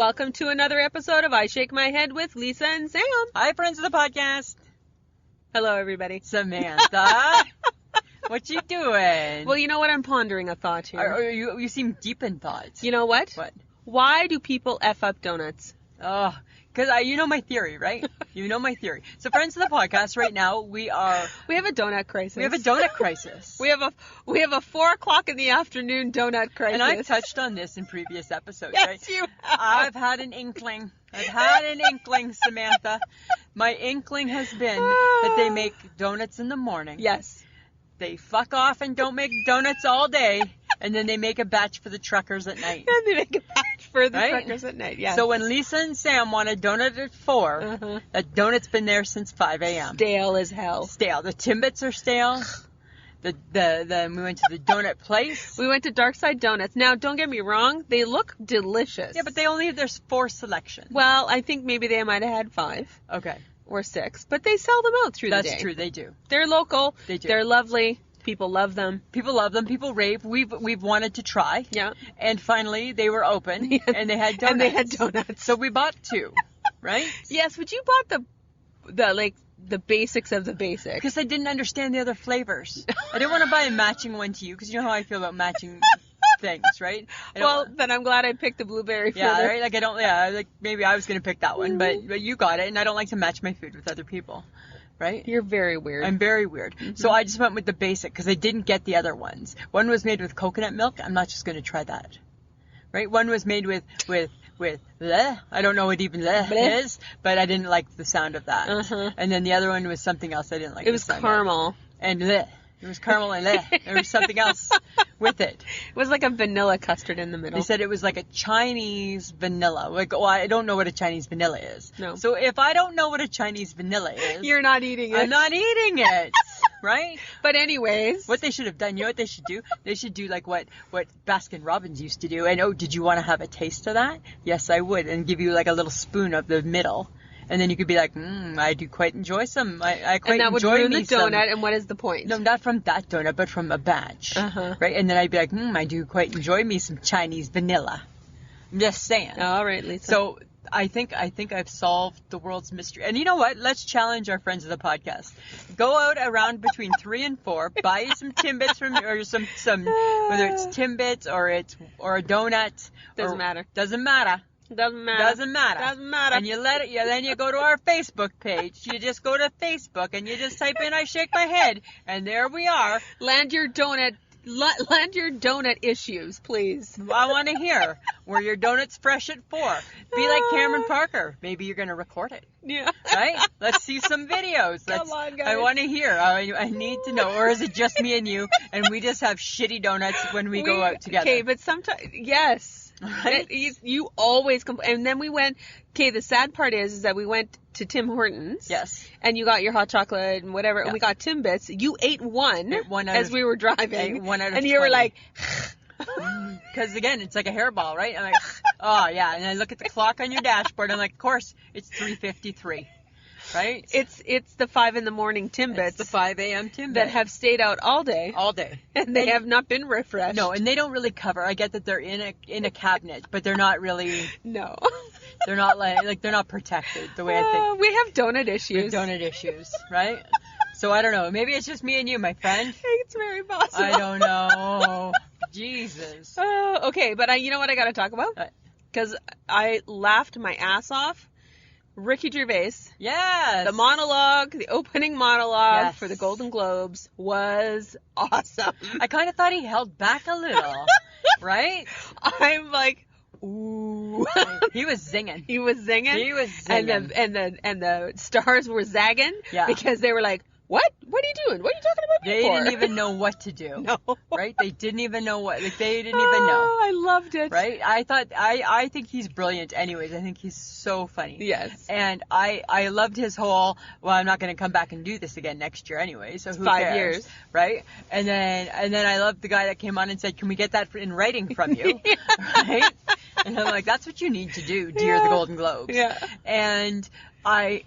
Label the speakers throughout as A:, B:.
A: welcome to another episode of I Shake My Head with Lisa and Sam.
B: Hi, friends of the podcast.
A: Hello, everybody.
B: Samantha, what you doing?
A: Well, you know what? I'm pondering a thought here.
B: You seem deep in thought.
A: You know what?
B: What?
A: Why do people F up donuts?
B: Oh, because you know my theory, right? You know my theory. So, friends of the podcast, right now we have
A: a donut crisis.
B: We have a donut crisis.
A: we have a 4:00 in the afternoon donut crisis.
B: And I've touched on this in previous episodes,
A: yes,
B: right?
A: You have.
B: I've had an inkling, Samantha. My inkling has been that they make donuts in the morning.
A: Yes.
B: They fuck off and don't make donuts all day, and then they make a batch for the truckers at night.
A: And they make a batch for the truckers at night, yes.
B: So when Lisa and Sam want a donut at 4, that donut's been there since 5 a.m.
A: Stale as hell.
B: Stale. The Timbits are stale. We went to the donut place.
A: We went to Darkside Donuts. Now, don't get me wrong, they look delicious.
B: Yeah, but there's 4 selections.
A: Well, I think maybe they might have had 5.
B: Okay.
A: Or 6, but they sell them out through the day.
B: That's true, they do.
A: They're local.
B: They do.
A: They're lovely. People love them.
B: People love them. People rave. We've wanted to try.
A: Yeah.
B: And finally, they were open, and they had donuts. So we bought 2, right?
A: Yes, but you bought the basics of the basics.
B: Because I didn't understand the other flavors. I didn't want to buy a matching one to you, because you know how I feel about matching things, right?
A: Well, then I'm glad I picked the blueberry for
B: Yeah, right? Maybe I was going to pick that one, but you got it, and I don't like to match my food with other people, right?
A: You're very weird.
B: I'm very weird. Mm-hmm. So I just went with the basic, because I didn't get the other ones. One was made with coconut milk. I'm not just going to try that, right? One was made with bleh. I don't know what even bleh is, but I didn't like the sound of that.
A: Uh-huh.
B: And then the other one was something else I didn't like.
A: It was caramel.
B: And bleh. It was caramel and bleh. There was something else with it.
A: It was like a vanilla custard in the middle.
B: They said it was like a Chinese vanilla. I don't know what a Chinese vanilla is.
A: No.
B: So if I don't know what a Chinese vanilla is,
A: you're not eating it.
B: I'm not eating it. Right?
A: But anyways.
B: What they should have done, you know what they should do? They should do like what Baskin Robbins used to do. And did you want to have a taste of that? Yes, I would. And give you like a little spoon of the middle. And then you could be like, I do quite enjoy some. I quite enjoy me some.
A: And that would ruin the donut, and what is the point?
B: No, not from that donut, but from a batch.
A: Uh-huh.
B: Right? And then I'd be like, I do quite enjoy me some Chinese vanilla. I'm just saying.
A: All right, Lisa.
B: So I think I've solved the world's mystery. And you know what? Let's challenge our friends of the podcast. Go out around between 3 and 4, buy you some Timbits or some whether it's Timbits or a donut.
A: Doesn't matter.
B: Doesn't matter.
A: Doesn't matter.
B: And then you go to our Facebook page. You just go to Facebook and you just type in I Shake My Head. And there we are.
A: Land your donut issues, please.
B: I want to hear. Were your donuts fresh at 4? Be like Cameron Parker. Maybe you're going to record it.
A: Yeah.
B: Right? Let's see some videos.
A: Come on, guys.
B: I want to hear. I need to know. Or is it just me and you, and we just have shitty donuts when we go out together?
A: Okay, but sometimes, yes.
B: Right?
A: You always complain. And then we went, the sad part is that we went to Tim Hortons.
B: Yes.
A: And you got your hot chocolate and whatever, and we got Timbits. You ate one as we were driving.
B: One out of
A: and
B: 20.
A: You were like...
B: Because, again, it's like a hairball, right? I'm like, oh, yeah. And I look at the clock on your dashboard. I'm like, of course, it's 3:53. Right?
A: It's the 5 in the morning Timbits.
B: It's the 5 a.m. Timbits.
A: That have stayed out all day.
B: All day.
A: And they have not been refreshed.
B: No, and they don't really cover. I get that they're in a cabinet, but they're not really.
A: No.
B: They're not like they're not protected the way I think.
A: We have donut issues.
B: We have donut issues, right? So I don't know. Maybe it's just me and you, my friend.
A: It's very possible.
B: I don't know. Jesus.
A: Okay, but you know what I got to talk about? Because I laughed my ass off. Ricky Gervais.
B: Yes.
A: The opening monologue for the Golden Globes was awesome.
B: I kind of thought he held back a little, right?
A: I'm like, ooh.
B: He was zinging.
A: He was zinging. And the stars were zagging because they were like, what? What are you doing? What are you talking about me for?
B: They didn't even know what to do.
A: No.
B: Right? They didn't even know what. Like, they didn't even know.
A: I loved it.
B: Right? I think he's brilliant anyways. I think he's so funny.
A: Yes.
B: And I loved his whole, I'm not going to come back and do this again next year anyway, so who
A: 5
B: cares?
A: years.
B: Right? And then I loved the guy that came on and said, can we get that in writing from you? Right? And I'm like, that's what you need to do, dear the Golden Globes.
A: Yeah.
B: And I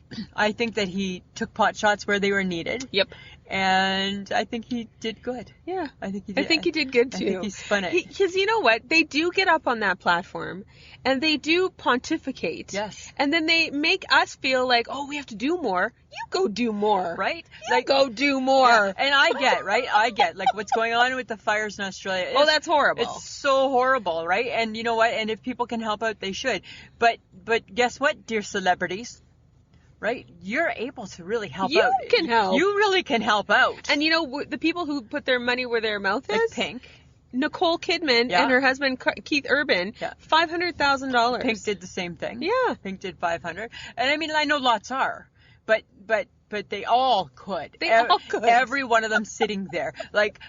B: think that he took pot shots where they were needed.
A: Yep.
B: And I think he did good.
A: Yeah.
B: I think he did.
A: I think he did good, too.
B: I think he spun it.
A: Because you know what? They do get up on that platform, and they do pontificate.
B: Yes.
A: And then they make us feel like, oh, we have to do more. You go do more.
B: Right?
A: You go do more.
B: Yeah. And I get, like, what's going on with the fires in Australia.
A: That's horrible.
B: It's so horrible, right? And you know what? And if people can help out, they should. But guess what, dear celebrities? Right? You're able to really help out.
A: You can help.
B: You really can help out.
A: And you know, the people who put their money where their mouth is?
B: Like Pink.
A: Nicole Kidman and her husband Keith Urban, $500,000.
B: Pink did the same thing.
A: Yeah.
B: Pink did 500. And I mean, I know lots are, but they all could.
A: They all could.
B: Every one of them sitting there, like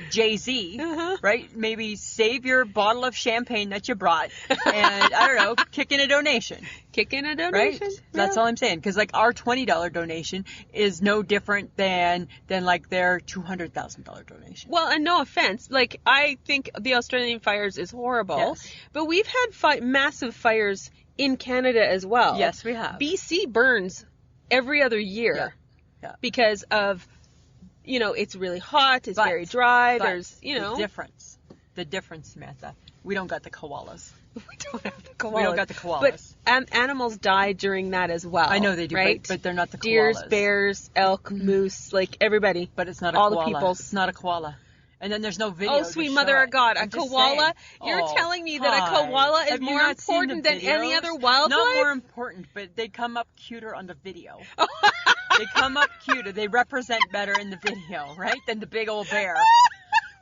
B: Jay-Z, right? Maybe save your bottle of champagne that you brought, and I don't know, kick in a donation.
A: Kick in a donation.
B: Right?
A: Yeah.
B: That's all I'm saying. Because like our $20 donation is no different than like their $200,000 donation.
A: Well, and no offense, like I think the Australian fires is horrible,
B: yes.
A: but we've had massive fires in Canada as well.
B: Yes, we have.
A: BC burns every other year because of, it's really hot, it's very dry, there's,
B: The difference, Samantha, we don't got the koalas.
A: We don't have the koalas.
B: We don't got the koalas.
A: But animals die during that as well.
B: I know they do,
A: right?
B: but they're not the koalas.
A: Deers, bears, elk, moose, like everybody.
B: But it's not a
A: all
B: koala.
A: The people.
B: It's not a koala. And then there's no video.
A: Oh, sweet mother of God. A koala? You're telling me that a koala is more important than any other wildlife?
B: Not more important, but they come up cuter on the video. They come up cuter. They represent better in the video, right? Than the big old bear.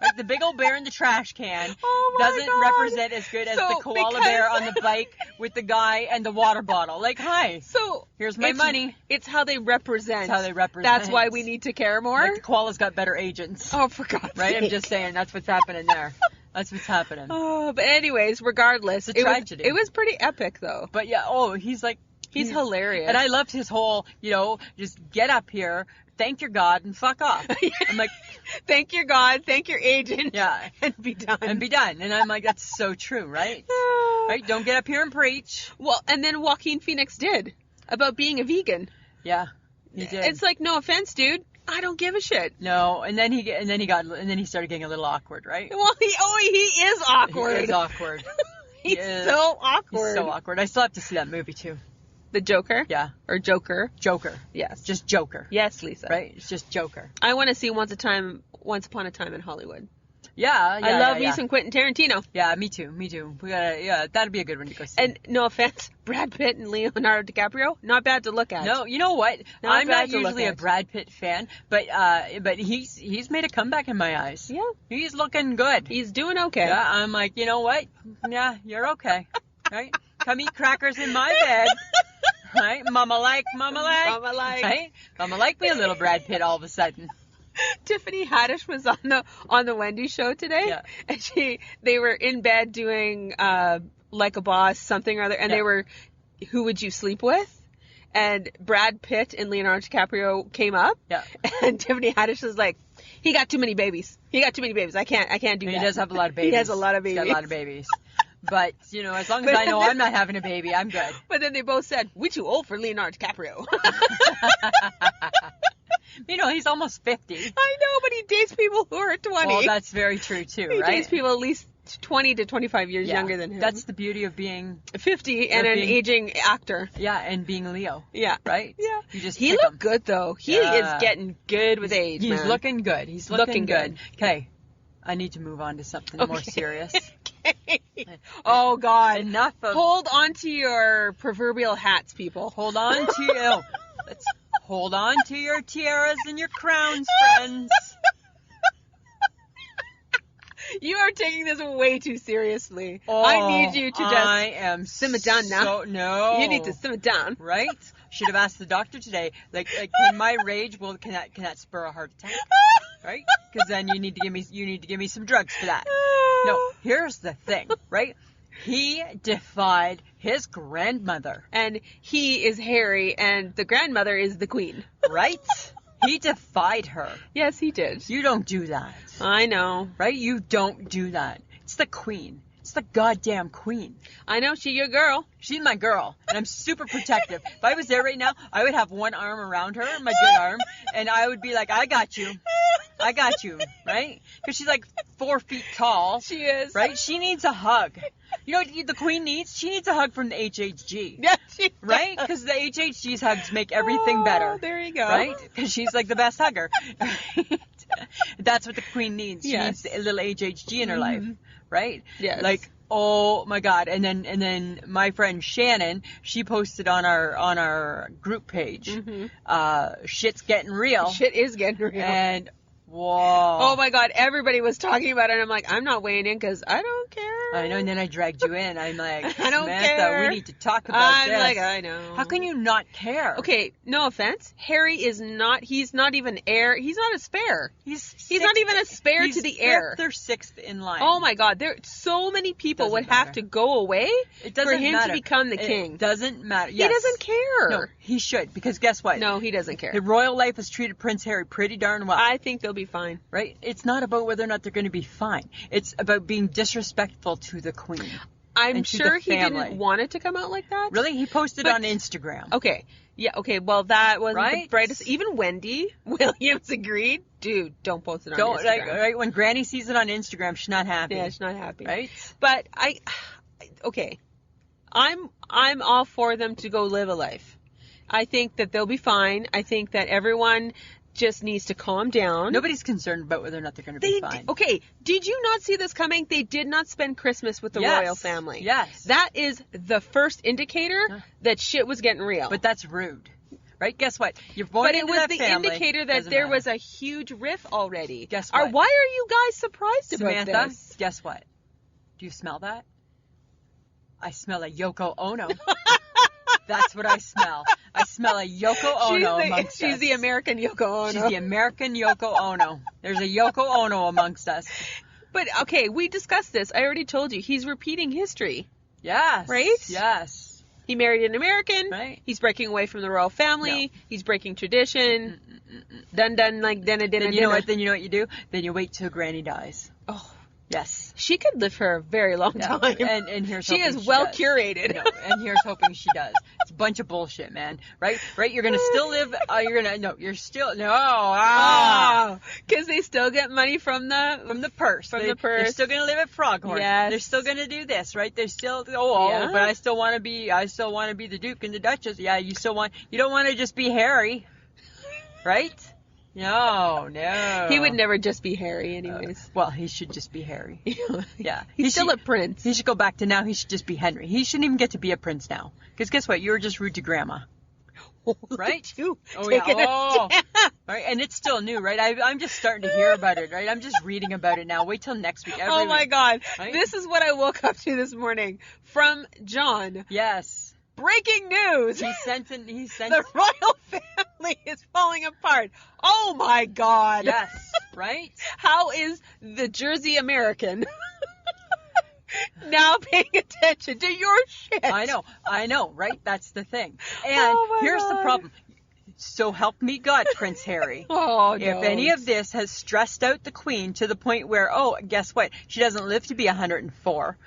B: Like the big old bear in the trash can doesn't represent as good as the koala bear on the bike with the guy and the water bottle. Like, hi.
A: So
B: here's my money.
A: It's how they represent.
B: It's how they represent.
A: That's why we need to care more.
B: Like the koala's got better agents.
A: Oh, for God's
B: right?
A: sake.
B: I'm just saying that's what's happening there. That's what's happening.
A: Oh, but anyways, regardless,
B: it's a tragedy.
A: It was pretty epic though.
B: But yeah, he's like
A: he's hilarious.
B: And I loved his whole, just get up here, thank your God, and fuck off. I'm like,
A: thank your God, thank your agent, and be done.
B: And I'm like, that's so true, right? Right? Don't get up here and preach.
A: Well, and then Joaquin Phoenix did about being a vegan.
B: Yeah, he did.
A: It's like, no offense, dude. I don't give a shit.
B: No, and then he started getting a little awkward, right?
A: Well, he is awkward.
B: He is awkward.
A: He's so awkward.
B: He's so awkward. I still have to see that movie too.
A: The Joker?
B: Yeah.
A: Or Joker?
B: Joker.
A: Yes.
B: Just Joker.
A: Yes, Lisa.
B: Right? It's just Joker.
A: I want to see Once Upon a Time in Hollywood.
B: Yeah.
A: I love me some Quentin Tarantino.
B: Yeah, me too. We gotta, that'd be a good one to go see.
A: And no offense, Brad Pitt and Leonardo DiCaprio, not bad to look at.
B: No, you know what? I'm not usually a Brad Pitt fan, but he's made a comeback in my eyes.
A: Yeah.
B: He's looking good.
A: He's doing okay.
B: Yeah, I'm like, you know what? Yeah, you're okay. Right? Come eat crackers in my bed. Right? Mama like. Right? Mama like me a little Brad Pitt all of a sudden.
A: Tiffany Haddish was on the Wendy show today, and they were in bed doing Like a Boss something or other, and they were, who would you sleep with? And Brad Pitt and Leonardo DiCaprio came up, and Tiffany Haddish was like, he got too many babies. I can't do that.
B: He does have a lot of babies.
A: He has a lot of babies.
B: He's got a lot of babies. But, as long as I know I'm not having a baby, I'm good.
A: But then they both said, we're too old for Leonardo DiCaprio.
B: He's almost 50.
A: I know, but he dates people who are 20.
B: Well, that's very true, too,
A: he
B: right?
A: He dates people at least 20 to 25 years younger than him.
B: That's the beauty of being
A: 50 and an aging actor.
B: Yeah, and being Leo.
A: Yeah.
B: Right?
A: Yeah.
B: He
A: looked good, though. He is getting good with age,
B: He's
A: man.
B: looking good. He's looking good. Okay. I need to move on to something more serious.
A: Oh, God.
B: Enough of...
A: Hold on to your proverbial hats, people.
B: Hold on to let's hold on to your tiaras and your crowns, friends.
A: You are taking this way too seriously. I need you to just simmer down now.
B: No.
A: You need to simmer down.
B: Right? Should have asked the doctor today. Like can my rage can that spur a heart attack? Right? Because then you need to give me some drugs for that. No, here's the thing, right? He defied his grandmother.
A: And he is Harry, and the grandmother is the queen.
B: Right? He defied her. Yes, he did. You don't do that.
A: I know.
B: Right? You don't do that. It's the queen. It's the goddamn queen.
A: I know, she's your girl.
B: She's my girl, and I'm super protective. If I was there right now, I would have one arm around her, my good arm, and I would be like, I got you, right? Because she's like 4 feet tall.
A: She is.
B: Right? She needs a hug. You know what the queen needs? She needs a hug from the HHG.
A: Yeah, she does.
B: Right? Because the HHG's hugs make everything better.
A: There you go.
B: Right? Because she's like the best hugger. That's what the queen needs. She needs a little HHG in her life. Right?
A: Yes.
B: Like, oh my God. And then my friend Shannon, she posted on our group page, shit's getting real.
A: Shit is getting real.
B: And whoa.
A: Oh my God, everybody was talking about it, and I'm like, I'm not weighing in because I don't care.
B: I know, and then I dragged you in. I'm like,
A: I don't
B: Samantha,
A: care.
B: we need to talk about this.
A: I'm like, I know.
B: How can you not care?
A: Okay, no offense. Harry is not, he's not even heir. He's not a spare. He's not even a spare to the heir.
B: They're sixth in line.
A: Oh my God, there so many people would have to go away for him to become the king.
B: It doesn't matter. Yes.
A: He doesn't care.
B: No, he should, because guess what?
A: No, he doesn't care.
B: The royal life has treated Prince Harry pretty darn well.
A: I think they'll be fine.
B: Right? It's not about whether or not they're going to be fine. It's about being disrespectful to the queen.
A: I'm sure he didn't want it to come out like that.
B: Really? He posted on Instagram.
A: Okay. Yeah, okay. Well, that wasn't the
B: Right?
A: brightest. Even Wendy Williams agreed. Dude, don't post it on Instagram.
B: Right? When Granny sees it on Instagram, she's not happy.
A: Yeah, she's not happy.
B: Right?
A: But okay. I'm all for them to go live a life. I think that they'll be fine. I think that everyone just needs to calm down.
B: Nobody's concerned about whether or not they're going to be fine.
A: Okay, did you not see this coming? They did not spend Christmas with the royal family.
B: Yes.
A: That is the first indicator that shit was getting real.
B: But that's rude. Right? Guess what? You're born
A: But it
B: into
A: was
B: that
A: the
B: family.
A: indicator that there was a huge riff already.
B: Guess what?
A: Why are you guys surprised
B: Samantha,
A: about this?
B: guess what? Do you smell that? I smell a Yoko Ono. That's what I smell. I smell a Yoko Ono amongst us.
A: She's the American Yoko Ono.
B: She's the American Yoko Ono. There's a Yoko Ono amongst us.
A: But, okay, we discussed this. I already told you. He's repeating history.
B: Yes.
A: Right?
B: Yes.
A: He married an American.
B: Right.
A: He's breaking away from the royal family.
B: No.
A: He's breaking tradition. Done, like, dinner.
B: Then you know what you do? Then you wait till Granny dies.
A: Oh.
B: Yes.
A: She could live for a very long time.
B: And here's
A: she
B: hoping
A: is well
B: does.
A: curated.
B: No, and here's hoping she does. It's a bunch of bullshit, man. Right? You're gonna still live.
A: Because they still get money from the purse.
B: They're still gonna live at Froghorn.
A: Yes.
B: They're still gonna do this, right? They're still. But I still want to be the Duke and the Duchess. Yeah, you don't want to just be Harry, right? No.
A: He would never just be Harry anyways.
B: Well, he should just be Harry. Yeah.
A: He's still a prince.
B: He should go back to now. He should just be Henry. He shouldn't even get to be a prince now. Because guess what? You were just rude to Grandma. Right? Right? And it's still new, right? I'm just starting to hear about it, right? I'm just reading about it now. Wait till next week.
A: Oh my God.
B: Right?
A: This is what I woke up to this morning from John.
B: Yes.
A: Breaking news!
B: He sent
A: the royal family is falling apart. Oh my God!
B: Yes, right?
A: How is the Jersey American now paying attention to your shit?
B: I know, right? That's the thing. And here's the problem. So help me God, Prince Harry. If any of this has stressed out the Queen to the point where, guess what? She doesn't live to be 104.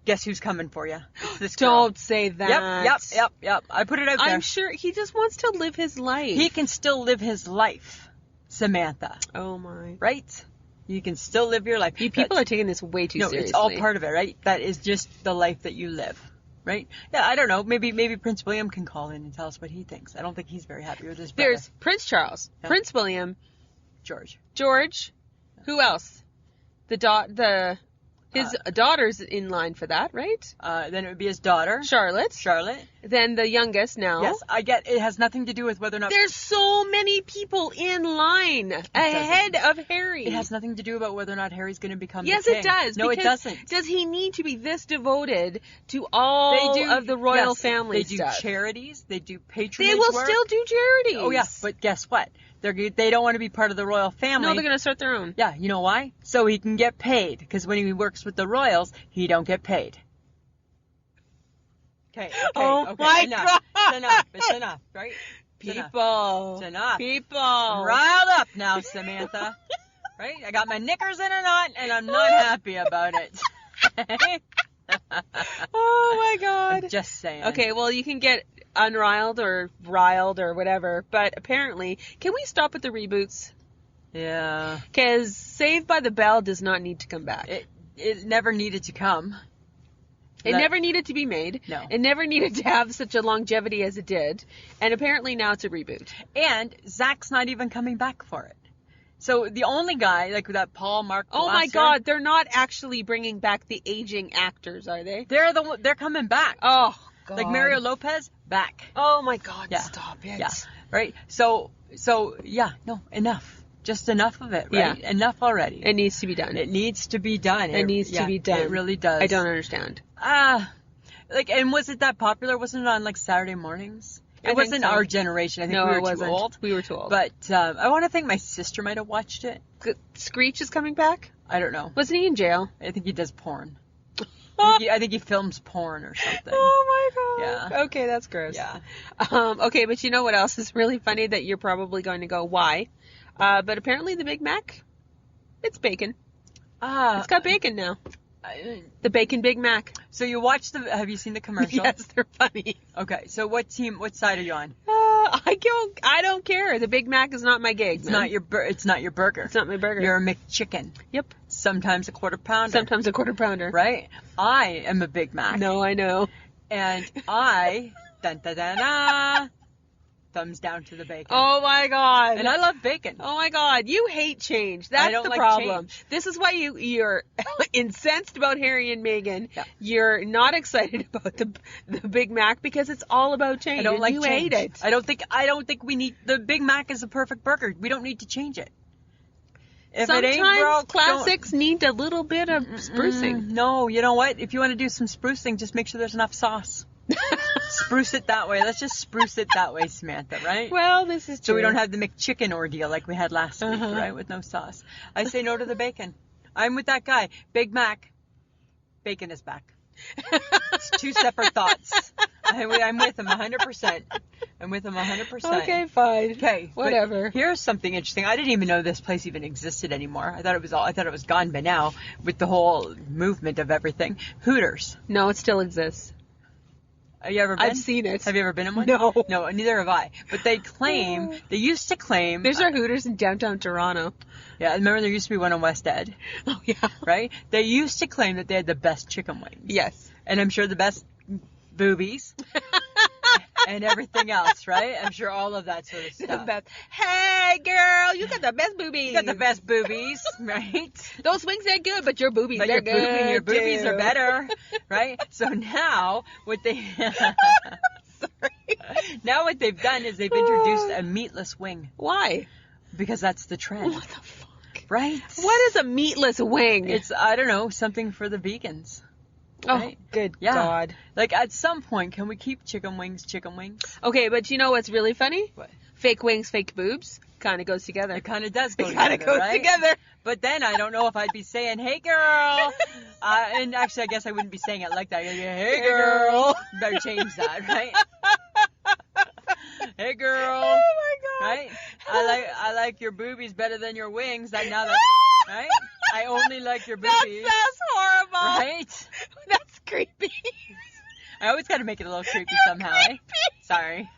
B: Guess who's coming for you? It's this girl.
A: Don't say that.
B: Yep. I put it out there.
A: I'm sure he just wants to live his life.
B: He can still live his life, Samantha.
A: Oh my.
B: Right? You can still live your life.
A: You people are taking this way too seriously.
B: No, it's all part of it, right? That is just the life that you live. Right? Yeah, I don't know. Maybe Prince William can call in and tell us what he thinks. I don't think he's very happy with his brother.
A: There's Prince Charles, Prince William,
B: George.
A: Who else? His daughter's in line for that, right?
B: Then it would be his daughter.
A: Charlotte. Then the youngest now.
B: Yes, I get it. Has nothing to do with whether or not...
A: There's so many people in line ahead of Harry.
B: It has nothing to do about whether or not Harry's going to become the king.
A: Yes, it does.
B: No, it doesn't.
A: Does he need to be this devoted to all of the royal family
B: stuff?
A: They do
B: charities. They do patronage
A: They will
B: work.
A: still do charities.
B: Oh, yeah. But guess what? They don't want to be part of the royal family.
A: No, they're going to start their own.
B: Yeah, you know why? So he can get paid. Because when he works with the royals, he don't get paid. Okay.
A: Oh my God.
B: It's enough, right?
A: It's
B: enough.
A: People.
B: I'm riled up now, Samantha. Right? I got my knickers in a knot, and I'm not happy about it.
A: Oh my God.
B: I'm just saying.
A: Okay, well, you can get unriled or riled or whatever, but apparently, can we stop with the reboots?
B: Yeah.
A: Because Saved by the Bell does not need to come back.
B: It never needed to come.
A: It never needed to be made.
B: No.
A: It never needed to have such a longevity as it did. And apparently now it's a reboot.
B: And Zach's not even coming back for it. So the only guy, like that Paul Mark
A: Oh my God, they're not actually bringing back the aging actors, are they?
B: They're coming back.
A: Oh God.
B: Like Mario Lopez, back.
A: Oh my God,
B: Yeah.
A: stop it.
B: Yeah. Right? So yeah, no, enough. Just enough of it, right?
A: Yeah.
B: Enough already.
A: It needs to be done.
B: It needs to be done.
A: It needs to be done.
B: It really does.
A: I don't understand.
B: And was it that popular? Wasn't it on like Saturday mornings? It wasn't our generation. I think
A: no,
B: we were
A: it wasn't.
B: too old.
A: We were too old.
B: But I want to think my sister might have watched it.
A: Screech is coming back?
B: I don't know.
A: Wasn't he in jail?
B: I think he does porn. I think he films porn or something.
A: Oh my God.
B: Yeah.
A: Okay, that's gross.
B: Yeah.
A: Okay, but you know what else is really funny that you're probably going to go, why? But apparently the Big Mac, it's bacon. It's got bacon now. The Bacon Big Mac.
B: So you watched have you seen the commercial?
A: Yes, they're funny.
B: Okay, so what side are you on?
A: I don't care. The Big Mac is not my gig.
B: It's not your burger.
A: It's not my burger.
B: You're a McChicken.
A: Yep.
B: Sometimes a quarter pounder.
A: Sometimes a quarter pounder.
B: Right? I am a Big Mac.
A: No, I know.
B: And I, dun da da da, thumbs down to the bacon.
A: Oh my God.
B: And I love bacon.
A: Oh my God. You hate change. That's
B: don't
A: the
B: like
A: problem.
B: change.
A: This is why you're incensed about Harry and Meghan.
B: Yeah.
A: You're not excited about the Big Mac because it's all about change.
B: I don't like
A: you
B: change.
A: hate it.
B: I don't think we need, the Big Mac is a perfect burger. We don't need to change it. If
A: Sometimes
B: it ain't broke,
A: classics need a little bit of sprucing.
B: No, you know what? If you want to do some sprucing, just make sure there's enough sauce. Spruce it that way. Let's just spruce it that way, Samantha, right?
A: Well, this is true.
B: So we don't have the McChicken ordeal like we had last week, right? With no sauce. I say no to the bacon. I'm with that guy. Big Mac. Bacon is back. It's two separate thoughts. I'm with him 100%. I'm with him 100%.
A: Okay, fine.
B: Okay,
A: whatever.
B: Here's something interesting. I didn't even know this place even existed anymore. I thought it was gone by now with the whole movement of everything. Hooters.
A: No, it still exists.
B: Have you ever been?
A: I've seen it.
B: Have you ever been in one?
A: No.
B: No, neither have I. But they used to claim.
A: There's our Hooters in downtown Toronto.
B: Yeah, I remember there used to be one on West Ed.
A: Oh, yeah.
B: Right? They used to claim that they had the best chicken wings.
A: Yes.
B: And I'm sure the best boobies. And everything else, right? I'm sure all of that sort of stuff.
A: Hey, girl, you got the best boobies.
B: You got the best boobies, right?
A: Those wings are good, but your boobies, they're good.
B: Your boobies
A: too.
B: are better, right? So now what they've done is they've introduced a meatless wing.
A: Why?
B: Because that's the trend.
A: What the fuck?
B: Right?
A: What is a meatless wing?
B: It's, I don't know, something for the vegans. Right?
A: Oh, good
B: Yeah.
A: God.
B: Like, at some point, can we keep chicken wings?
A: Okay, but you know what's really funny?
B: What?
A: Fake wings, fake boobs kind of goes together.
B: It kind of does go
A: It
B: together,
A: kind of goes
B: right?
A: together.
B: But then I don't know if I'd be saying, hey, girl. And actually, I guess I wouldn't be saying it like that. I'd be, hey, girl. You better change that, right? Hey, girl.
A: Oh, my God.
B: Right? I like your boobies better than your wings. Right? I only like your boobies.
A: That's horrible.
B: Right?
A: That's creepy.
B: I always got to make it a little creepy somehow, eh? Sorry.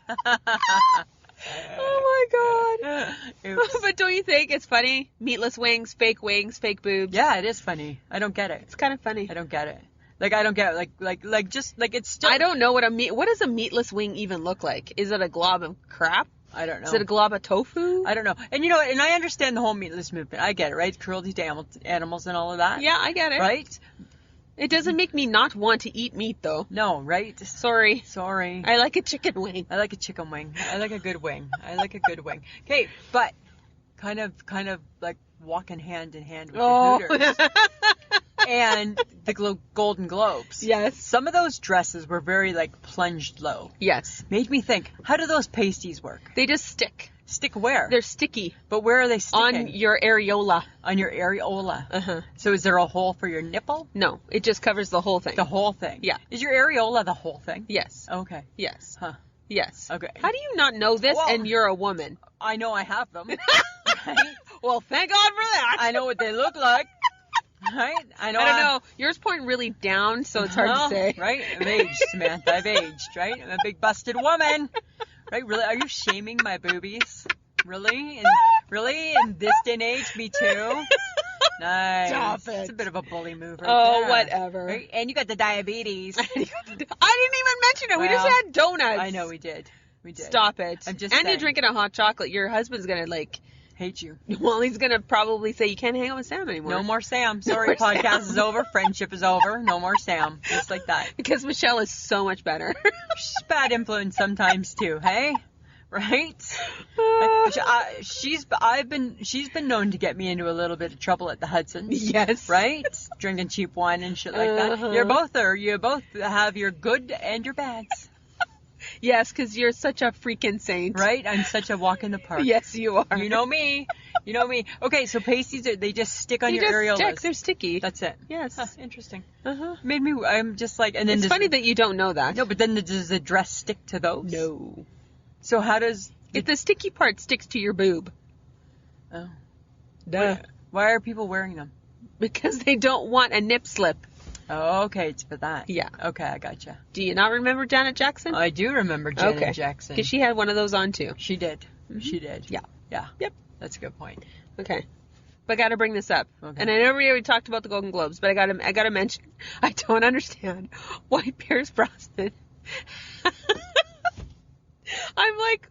A: Oh my God.
B: Oops.
A: But don't you think it's funny? Meatless wings, fake boobs.
B: Yeah, it is funny. I don't get it.
A: It's kind of funny.
B: I don't get it. Like, I don't get it. Like, just, like, it's still...
A: I don't know what does a meatless wing even look like? Is it a glob of crap?
B: I don't know.
A: Is it a glob of tofu?
B: I don't know. And you know what? And I understand the whole meatless movement. I get it, right? Cruelty to animals and all of that.
A: Yeah, I get it.
B: Right?
A: It doesn't make me not want to eat meat, though.
B: No, right?
A: Sorry.
B: I
A: like a chicken wing.
B: like a chicken wing. I like a good wing. Okay, but kind of like walking hand in hand with the Hooters. And the Golden Globes.
A: Yes.
B: Some of those dresses were very, like, plunged low.
A: Yes.
B: Made me think, how do those pasties work?
A: They just stick.
B: Stick where?
A: They're sticky.
B: But where are they sticking?
A: On your areola.
B: On your areola.
A: Uh-huh.
B: So is there a hole for your nipple?
A: No, it just covers the whole thing.
B: The whole thing?
A: Yeah.
B: Is your areola the whole thing?
A: Yes.
B: Okay.
A: Yes.
B: Huh.
A: Yes.
B: Okay.
A: How do you not know this and you're a woman?
B: I know I have them. Right?
A: Well, thank God for that.
B: I know what they look like. Right?
A: I don't know. Yours point really down, so it's hard to say.
B: Right? I've aged, Samantha. I've aged, right? I'm a big busted woman. Right? Really? Are you shaming my boobies? Really? Really? In this day and age? Me too? Nice.
A: Stop it.
B: It's a bit of a bully move right
A: Oh,
B: there.
A: whatever.
B: Right? And you got the diabetes.
A: I didn't even mention it. We just had donuts.
B: I know we did. We did.
A: Stop it.
B: I'm just
A: and
B: saying.
A: you're drinking a hot chocolate. Your husband's going to,
B: hate you.
A: Well, he's going to probably say you can't hang out with Sam anymore.
B: No more Sam. Sorry,
A: more
B: podcast
A: Sam.
B: is over. Friendship is over. No more Sam. Just like that.
A: Because Michelle is so much better.
B: She's bad influence sometimes too, hey? Right? She's been known to get me into a little bit of trouble at the Hudson's.
A: Yes.
B: Right? Drinking cheap wine and shit like that. You both have your good and your bads.
A: Yes, because you're such a freaking saint.
B: Right? I'm such a walk in the park.
A: Yes, you are.
B: You know me. Okay, so pasties, they just stick on your areolas.
A: They're sticky.
B: That's it.
A: Yes.
B: Huh, interesting.
A: Uh-huh.
B: I'm just like, and then
A: it's funny that you don't know that.
B: No, but then does the dress stick to those?
A: No.
B: So how does...
A: If the sticky part sticks to your boob.
B: Oh.
A: Duh.
B: Why are people wearing them?
A: Because they don't want a nip slip.
B: Oh, okay, it's for that.
A: Yeah.
B: Okay, I gotcha.
A: Do you not remember Janet Jackson?
B: I do remember Janet Jackson.
A: Because she had one of those on too.
B: She did.
A: Mm-hmm.
B: She did.
A: Yeah.
B: Yeah.
A: Yep.
B: That's a good point.
A: Okay. But I gotta bring this up.
B: Okay.
A: And I know we already talked about the Golden Globes, but I gotta mention, I don't understand why Pierce Brosnan. I'm like,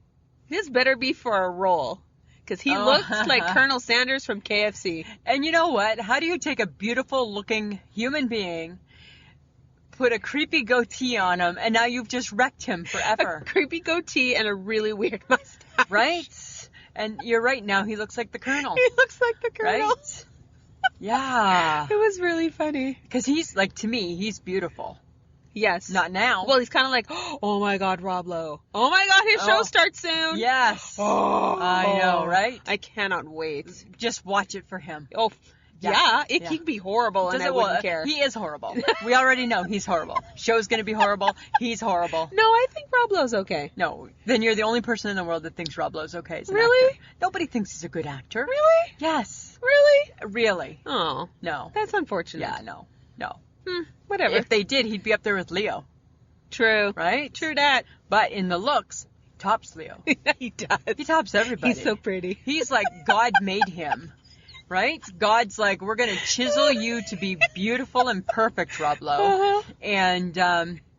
A: this better be for a role. Because he looks like Colonel Sanders from KFC.
B: And you know what? How do you take a beautiful looking human being, put a creepy goatee on him, and now you've just wrecked him forever?
A: A creepy goatee and a really weird mustache.
B: Right? And you're right, now he looks like the Colonel.
A: He looks like the Colonel.
B: Right? Yeah.
A: It was really funny.
B: Because he's, like, to me, he's beautiful.
A: Yes.
B: Not now.
A: Well, he's kind of like, oh my God, Rob Lowe. Oh my God, his show starts soon.
B: Yes.
A: Oh.
B: I know, right?
A: I cannot wait.
B: Just watch it for him.
A: Oh, yeah. It can be horrible and I wouldn't care.
B: He is horrible. We already know he's horrible. Show's going to be horrible. He's horrible.
A: No, I think Rob Lowe's okay.
B: No, then you're the only person in the world that thinks Rob Lowe's okay as an
A: Really?
B: actor. Nobody thinks he's a good actor.
A: Really?
B: Yes.
A: Really?
B: Really.
A: Oh.
B: No.
A: That's unfortunate.
B: Yeah, no.
A: Whatever.
B: If they did, he'd be up there with Leo.
A: True.
B: Right?
A: True that.
B: But in the looks, he tops Leo.
A: He does.
B: He tops everybody.
A: He's so pretty.
B: He's like God made him. Right? God's like, we're going to chisel you to be beautiful and perfect, Rob Lowe.
A: Uh-huh.
B: And,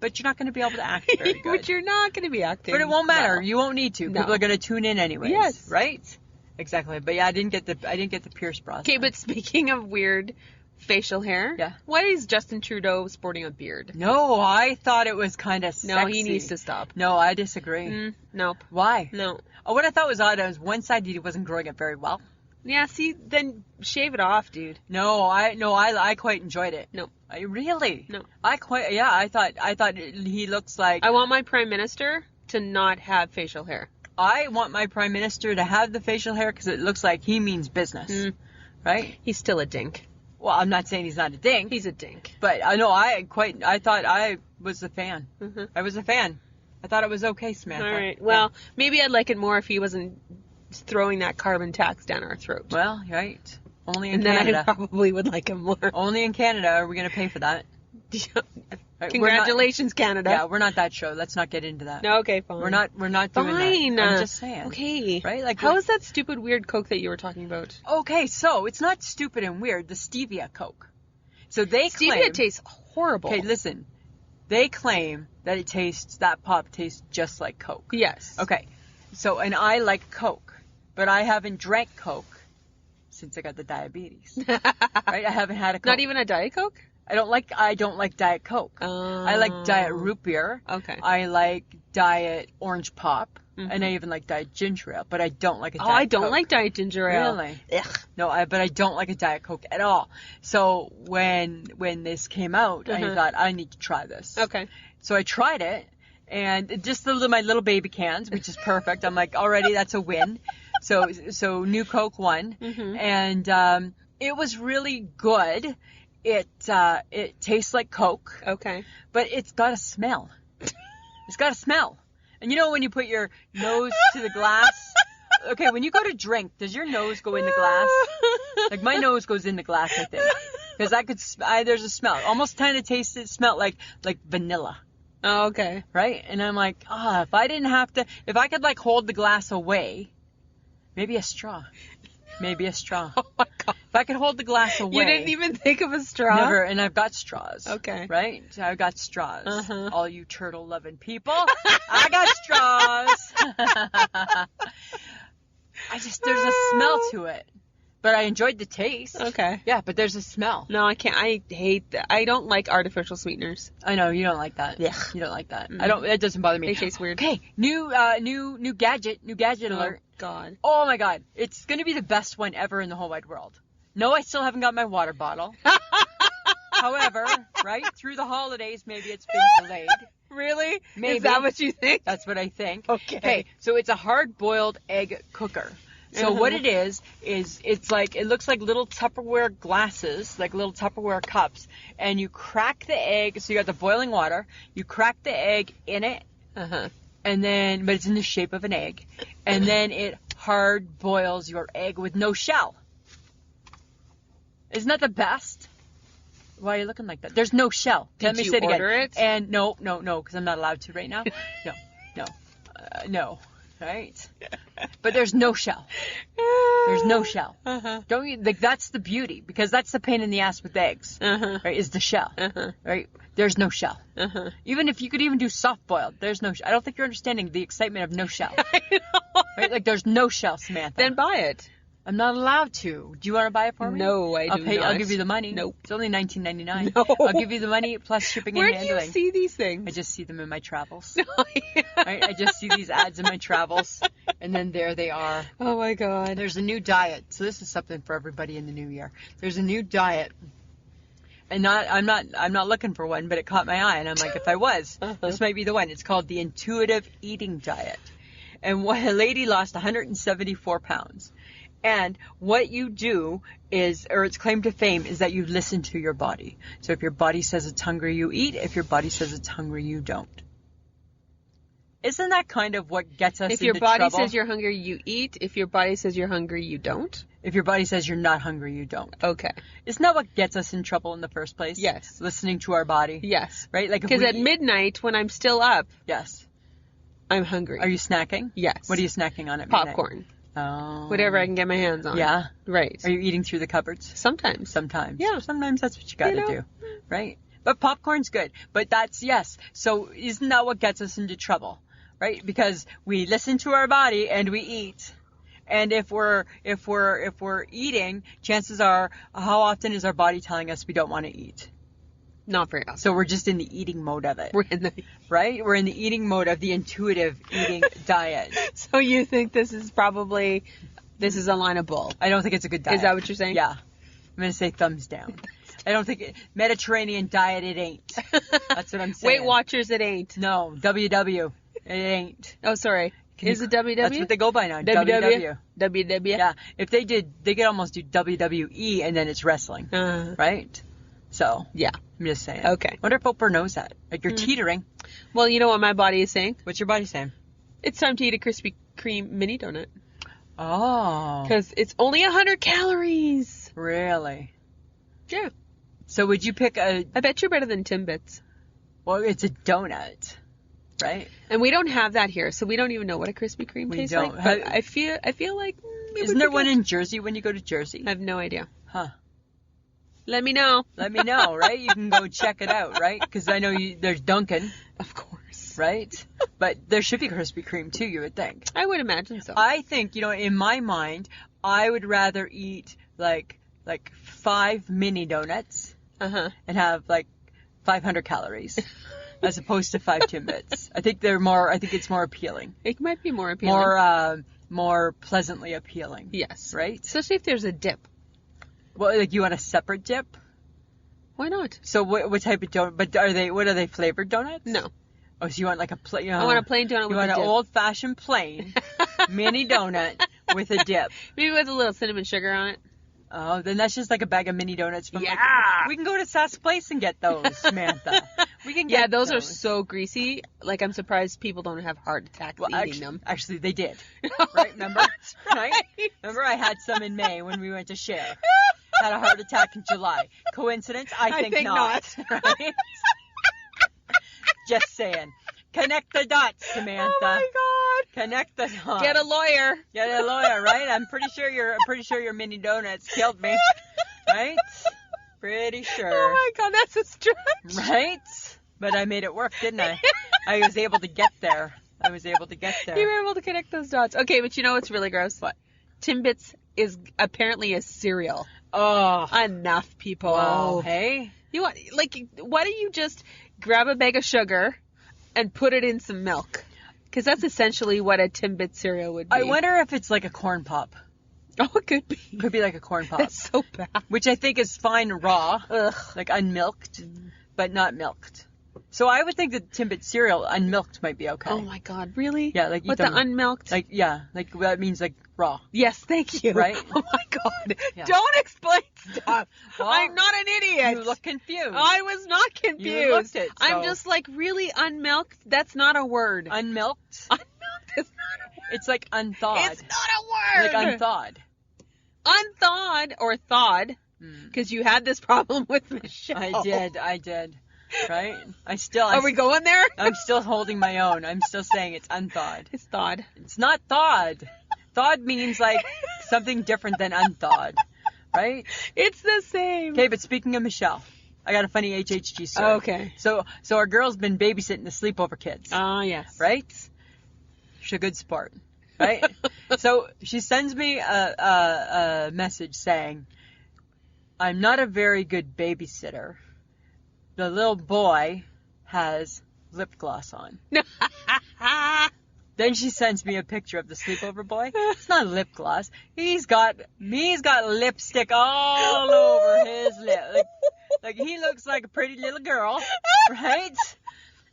B: but you're not going to be able to act very good.
A: But you're not going to be acting.
B: But it won't matter.
A: well.
B: You won't need to.
A: No.
B: People are going to tune in anyways.
A: Yes.
B: Right? Exactly. But yeah, I didn't get the Pierce Brosnan.
A: Okay, but speaking of weird facial hair,
B: yeah.
A: Why is Justin Trudeau sporting a beard?
B: No, I thought it was kind of sexy.
A: No, he needs to stop.
B: No, I disagree.
A: Nope.
B: Why?
A: No.
B: Oh, what I thought was odd was one side he wasn't growing it very well.
A: Yeah, see, then shave it off, dude.
B: No, I quite enjoyed it.
A: No.
B: Really?
A: No.
B: I thought he looks like...
A: I want my prime minister to not have facial hair.
B: I want my prime minister to have the facial hair because it looks like he means business. Right?
A: He's still a dink.
B: Well, I'm not saying he's not a dink.
A: He's a dink.
B: But I know I thought I was a fan.
A: Mm-hmm.
B: I was a fan. I thought it was okay, Samantha.
A: All right. Well, maybe I'd like it more if he wasn't throwing that carbon tax down our throat.
B: Well, right. Only in
A: and
B: Canada.
A: then I probably would like him more.
B: Only in Canada are we going to pay for that. Right,
A: Congratulations, Canada.
B: Yeah, we're not that show. Let's not get into that.
A: No, okay, fine.
B: We're not doing that. I'm just saying.
A: Okay.
B: Right? Like,
A: how is that stupid weird Coke that you were talking about?
B: Okay, so it's not stupid and weird. The stevia Coke. So they claim...
A: Stevia tastes horrible.
B: Okay, listen. They claim that that pop tastes just like Coke.
A: Yes.
B: Okay. So, and I like Coke, but I haven't drank Coke since I got the diabetes. Right? I haven't had a Coke.
A: Not even a Diet Coke?
B: I don't like Diet Coke. I like Diet Root Beer.
A: Okay.
B: I like Diet Orange Pop. And I even like Diet Ginger Ale, but I don't like a Diet Coke.
A: I don't like Diet Ginger Ale.
B: Really?
A: Ugh.
B: No, but I don't like a Diet Coke at all. So when this came out, I thought, I need to try this.
A: Okay.
B: So I tried it, and just my little baby cans, which is perfect. I'm like, already that's a win. So New Coke won. And it was really good. It tastes like Coke.
A: Okay.
B: But it's got a smell. It's got a smell. And you know when you put your nose to the glass? Okay, when you go to drink, does your nose go in the glass? Like my nose goes in the glass, I think. Because there's a smell. Almost kind of smelled like vanilla.
A: Oh, okay.
B: Right? And I'm like, if I could like hold the glass away, maybe a straw. Maybe a straw.
A: Oh my God.
B: If I could hold the glass away.
A: You didn't even think of a straw?
B: Never. And I've got straws.
A: Okay.
B: Right? So I've got straws.
A: Uh-huh.
B: All you turtle-loving people, I got straws. There's a smell to it. But I enjoyed the taste.
A: Okay.
B: Yeah, but there's a smell.
A: No, I can't. I hate that. I don't like artificial sweeteners.
B: I know you don't like that.
A: Yeah.
B: You don't like that.
A: Mm.
B: It doesn't bother me.
A: They taste weird.
B: Okay, new gadget alert.
A: Oh God.
B: Oh my God, it's gonna be the best one ever in the whole wide world. No, I still haven't got my water bottle. However, right through the holidays, maybe it's been delayed.
A: Really?
B: Maybe.
A: Is that what you think?
B: That's what I think.
A: Okay.
B: So it's a hard-boiled egg cooker. So what it is it's like, it looks like little Tupperware glasses, like little Tupperware cups, and you crack the egg, so you got the boiling water, you crack the egg in it,
A: Uh-huh.
B: and then, but it's in the shape of an egg, and then it hard boils your egg with no shell. Isn't that the best? Why are you looking like that? There's no shell. Let me say it again.
A: Order it?
B: And no, because I'm not allowed to right now. No. Right? But there's no shell. There's no shell.
A: Uh-huh.
B: Don't you, like, that's the beauty, because that's the pain in the ass with eggs.
A: Uh-huh.
B: Right? Is the shell.
A: Uh-huh.
B: Right? There's no shell.
A: Uh-huh.
B: Even if you could even do soft boiled, there's no shell. I don't think you're understanding the excitement of no shell.
A: I know.
B: Right? Like, there's no shell, Samantha.
A: Then buy it.
B: I'm not allowed to. Do you want to buy it for me?
A: No, I do not.
B: I'll give you the money.
A: Nope.
B: It's only $19.99.
A: No.
B: I'll give you the money plus shipping
A: Where
B: and
A: do
B: handling.
A: you see these things?
B: I just see them in my travels.
A: Oh, yeah.
B: Right? I just see these ads in my travels, and then there they are.
A: Oh my God.
B: There's a new diet. So this is something for everybody in the new year. There's a new diet. And I'm not looking for one, but it caught my eye, and I'm like, if I was, this might be the one. It's called the intuitive eating diet. And a lady lost 174 pounds. And what you do is, or its claim to fame is that you listen to your body. So if your body says it's hungry, you eat. If your body says it's hungry, you don't. Isn't that kind of what gets us into trouble?
A: If your body says you're hungry, you eat. If your body says you're hungry, you don't.
B: If your body says you're not hungry, you don't.
A: Okay.
B: Isn't that what gets us in trouble in the first place?
A: Yes.
B: Listening to our body.
A: Yes.
B: Right? Like,
A: because at midnight, when I'm still up,
B: yes,
A: I'm hungry.
B: Are you snacking?
A: Yes.
B: What are you snacking on at midnight?
A: Popcorn.
B: Oh.
A: Whatever I can get my hands on.
B: Yeah.
A: Right.
B: Are you eating through the cupboards?
A: Sometimes.
B: Sometimes.
A: Yeah.
B: Sometimes that's what you gotta do. Right? But popcorn's good. But that's, yes. So isn't that what gets us into trouble? Right? Because we listen to our body and we eat. And if we're eating, chances are, how often is our body telling us we don't want to eat?
A: Not very often.
B: So we're just in the eating mode of it.
A: We're in the
B: eating mode of the intuitive eating diet.
A: So you think this is a line of bull?
B: I don't think it's a good diet.
A: Is that what you're saying?
B: Yeah. I'm going to say thumbs down. I don't think Mediterranean diet, it ain't. That's what I'm saying.
A: Weight Watchers, it ain't.
B: No, WW, it ain't.
A: Oh, sorry. Is it WW?
B: That's what they go by now.
A: WW.
B: Yeah. If they could almost do WWE and then it's wrestling. Right? So,
A: yeah.
B: I'm just saying.
A: Okay.
B: Wonder if Oprah knows that. Like, you're teetering.
A: Well, you know what my body is saying?
B: What's your body saying?
A: It's time to eat a Krispy Kreme mini donut.
B: Oh.
A: Because it's only 100 calories.
B: Really?
A: Yeah.
B: So would you pick
A: I bet you're better than Timbits.
B: Well, it's a donut, right?
A: And we don't have that here, so we don't even know what a Krispy Kreme tastes like. But I feel like...
B: Isn't there one in Jersey when you go to Jersey?
A: I have no idea.
B: Huh.
A: Let me know.
B: Let me know, right? You can go check it out, right? Because I know there's Dunkin'.
A: Of course.
B: Right? But there should be Krispy Kreme too, you would think.
A: I would imagine so.
B: I think, in my mind, I would rather eat like 5 mini donuts and have 500 calories as opposed to 5 Timbits. I think it's more appealing.
A: It might be more appealing.
B: More pleasantly appealing.
A: Yes.
B: Right?
A: Especially if there's a dip.
B: Well, you want a separate dip?
A: Why not?
B: So what type of donut? But what are they, flavored donuts?
A: No.
B: Oh, so you want like a plain?
A: I want a plain donut with a dip.
B: You want an old-fashioned plain mini donut with a dip.
A: Maybe with a little cinnamon sugar on it.
B: Oh, then that's just like a bag of mini donuts from we can go to Sass Place and get those, Samantha. We can get
A: those are so greasy. Like, I'm surprised people don't have heart attacks eating them.
B: Actually, they did. Right? Remember? Right? Remember I had some in May when we went to share. had a heart attack in July. Coincidence? I think not. Right? Just saying. Connect the dots, Samantha.
A: Oh my God.
B: Connect the dots.
A: Get a lawyer.
B: Get a lawyer, right? I'm pretty sure your mini donuts killed me. Right? Pretty sure.
A: Oh my God, that's a stretch.
B: Right? But I made it work, didn't I? I was able to get there. You were
A: able to connect those dots. Okay, but you know what's really gross?
B: What?
A: Timbits is apparently a cereal.
B: Oh.
A: Enough, people.
B: Wow. Hey?
A: Why don't you just grab a bag of sugar and put it in some milk? Because that's essentially what a Timbit cereal would be.
B: I wonder if it's like a corn pop.
A: Oh, it could be.
B: Could be like a corn pop.
A: That's so bad.
B: Which I think is fine raw.
A: Ugh.
B: Like unmilked, but not milked. So I would think that Timbit cereal unmilked might be okay.
A: Oh my God, really?
B: Yeah, like
A: with the unmilked.
B: Like that means like raw.
A: Yes, thank you.
B: Right?
A: Oh my God!
B: Yeah.
A: Don't explain stuff.
B: Well,
A: I'm not an idiot.
B: You look confused.
A: I was not confused.
B: You looked it. So.
A: I'm just like, really, unmilked? That's not a word.
B: Unmilked.
A: Unmilked is not a word.
B: It's like unthawed.
A: It's not a word.
B: Like unthawed.
A: Unthawed or thawed, because you had this problem with Michelle.
B: I did. Right?
A: Are we going there?
B: I'm still holding my own. I'm still saying it's unthawed.
A: It's thawed.
B: It's not thawed. Thawed means like something different than unthawed. Right?
A: It's the same.
B: Okay, but speaking of Michelle, I got a funny HHG story.
A: Okay.
B: So our girl's been babysitting the sleepover kids.
A: Ah, yes.
B: Right? She's a good sport. Right? So she sends me a message saying, I'm not a very good babysitter. The little boy has lip gloss on. Then she sends me a picture of the sleepover boy. It's not lip gloss. He's got lipstick all over his lip. Like he looks like a pretty little girl, right?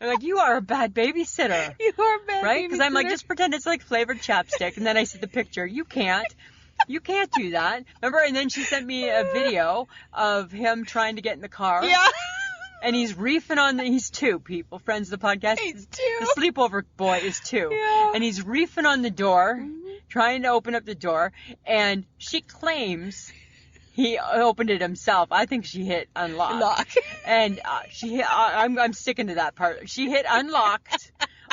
B: I'm like, you are a bad babysitter.
A: You are a bad
B: right? Because I'm like, just pretend it's like flavored chapstick. And then I see the picture. You can't do that. Remember? And then she sent me a video of him trying to get in the car.
A: Yeah.
B: And he's reefing on he's 2 people, friends of the podcast.
A: He's 2.
B: The sleepover boy is 2.
A: Yeah.
B: And he's reefing on the door, trying to open up the door. And she claims he opened it himself. I think she hit unlock. And she hit, I'm sticking to that part. She hit unlocked